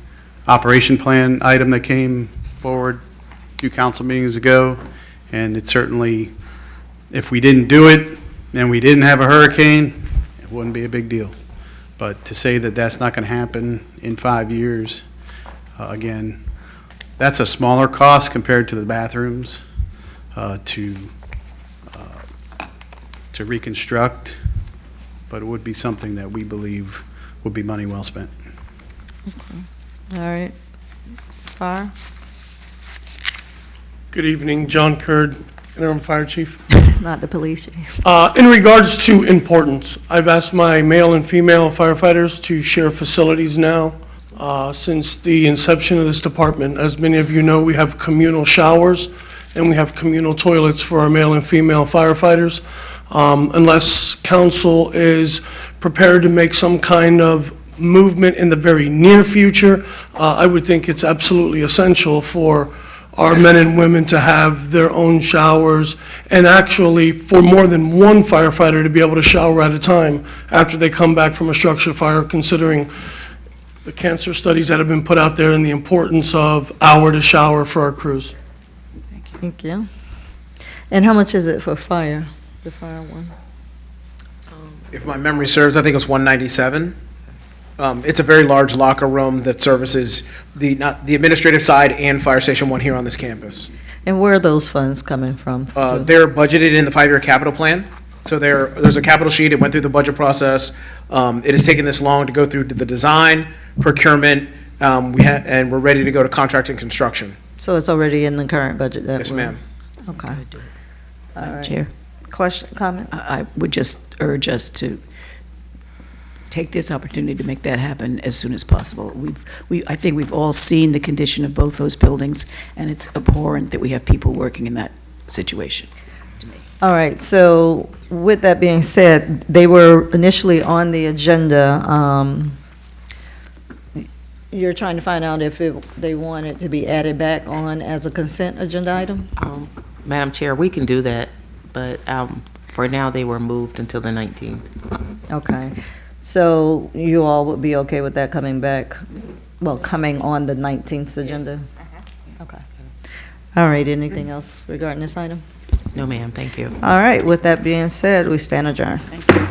operation plan item that came forward a few council meetings ago. And it certainly, if we didn't do it and we didn't have a hurricane, it wouldn't be a big deal. But to say that that's not going to happen in 5 years, again, that's a smaller cost compared to the bathrooms to reconstruct, but it would be something that we believe would be money well spent. All right. Fire? Good evening, John Curd, interim fire chief. Not the police chief. In regards to importance, I've asked my male and female firefighters to share facilities now. Since the inception of this department, as many of you know, we have communal showers and we have communal toilets for our male and female firefighters. Unless council is prepared to make some kind of movement in the very near future, I would think it's absolutely essential for our men and women to have their own showers, and actually for more than one firefighter to be able to shower at a time after they come back from a structure fire, considering the cancer studies that have been put out there and the importance of hour to shower for our crews. Thank you. And how much is it for fire, the fire one? If my memory serves, I think it was 197. It's a very large locker room that services the administrative side and Fire Station 1 here on this campus. And where are those funds coming from? They're budgeted in the 5-year capital plan. So there's a capital sheet. It went through the budget process. It has taken this long to go through the design, procurement, and we're ready to go to contract and construction. So it's already in the current budget? Yes, ma'am. Okay. All right. Chair, Question, comment? I would just urge us to take this opportunity to make that happen as soon as possible. I think we've all seen the condition of both those buildings, and it's abhorrent that we have people working in that situation. All right, so with that being said, they were initially on the agenda. You're trying to find out if they want it to be added back on as a consent agenda item? Madam Chair, we can do that, but for now, they were moved until the 19th. Okay, so you all would be okay with that coming back, well, coming on the 19th agenda? Okay. All right, anything else regarding this item? No, ma'am, thank you. All right, with that being said, we stand adjourned. Thank you.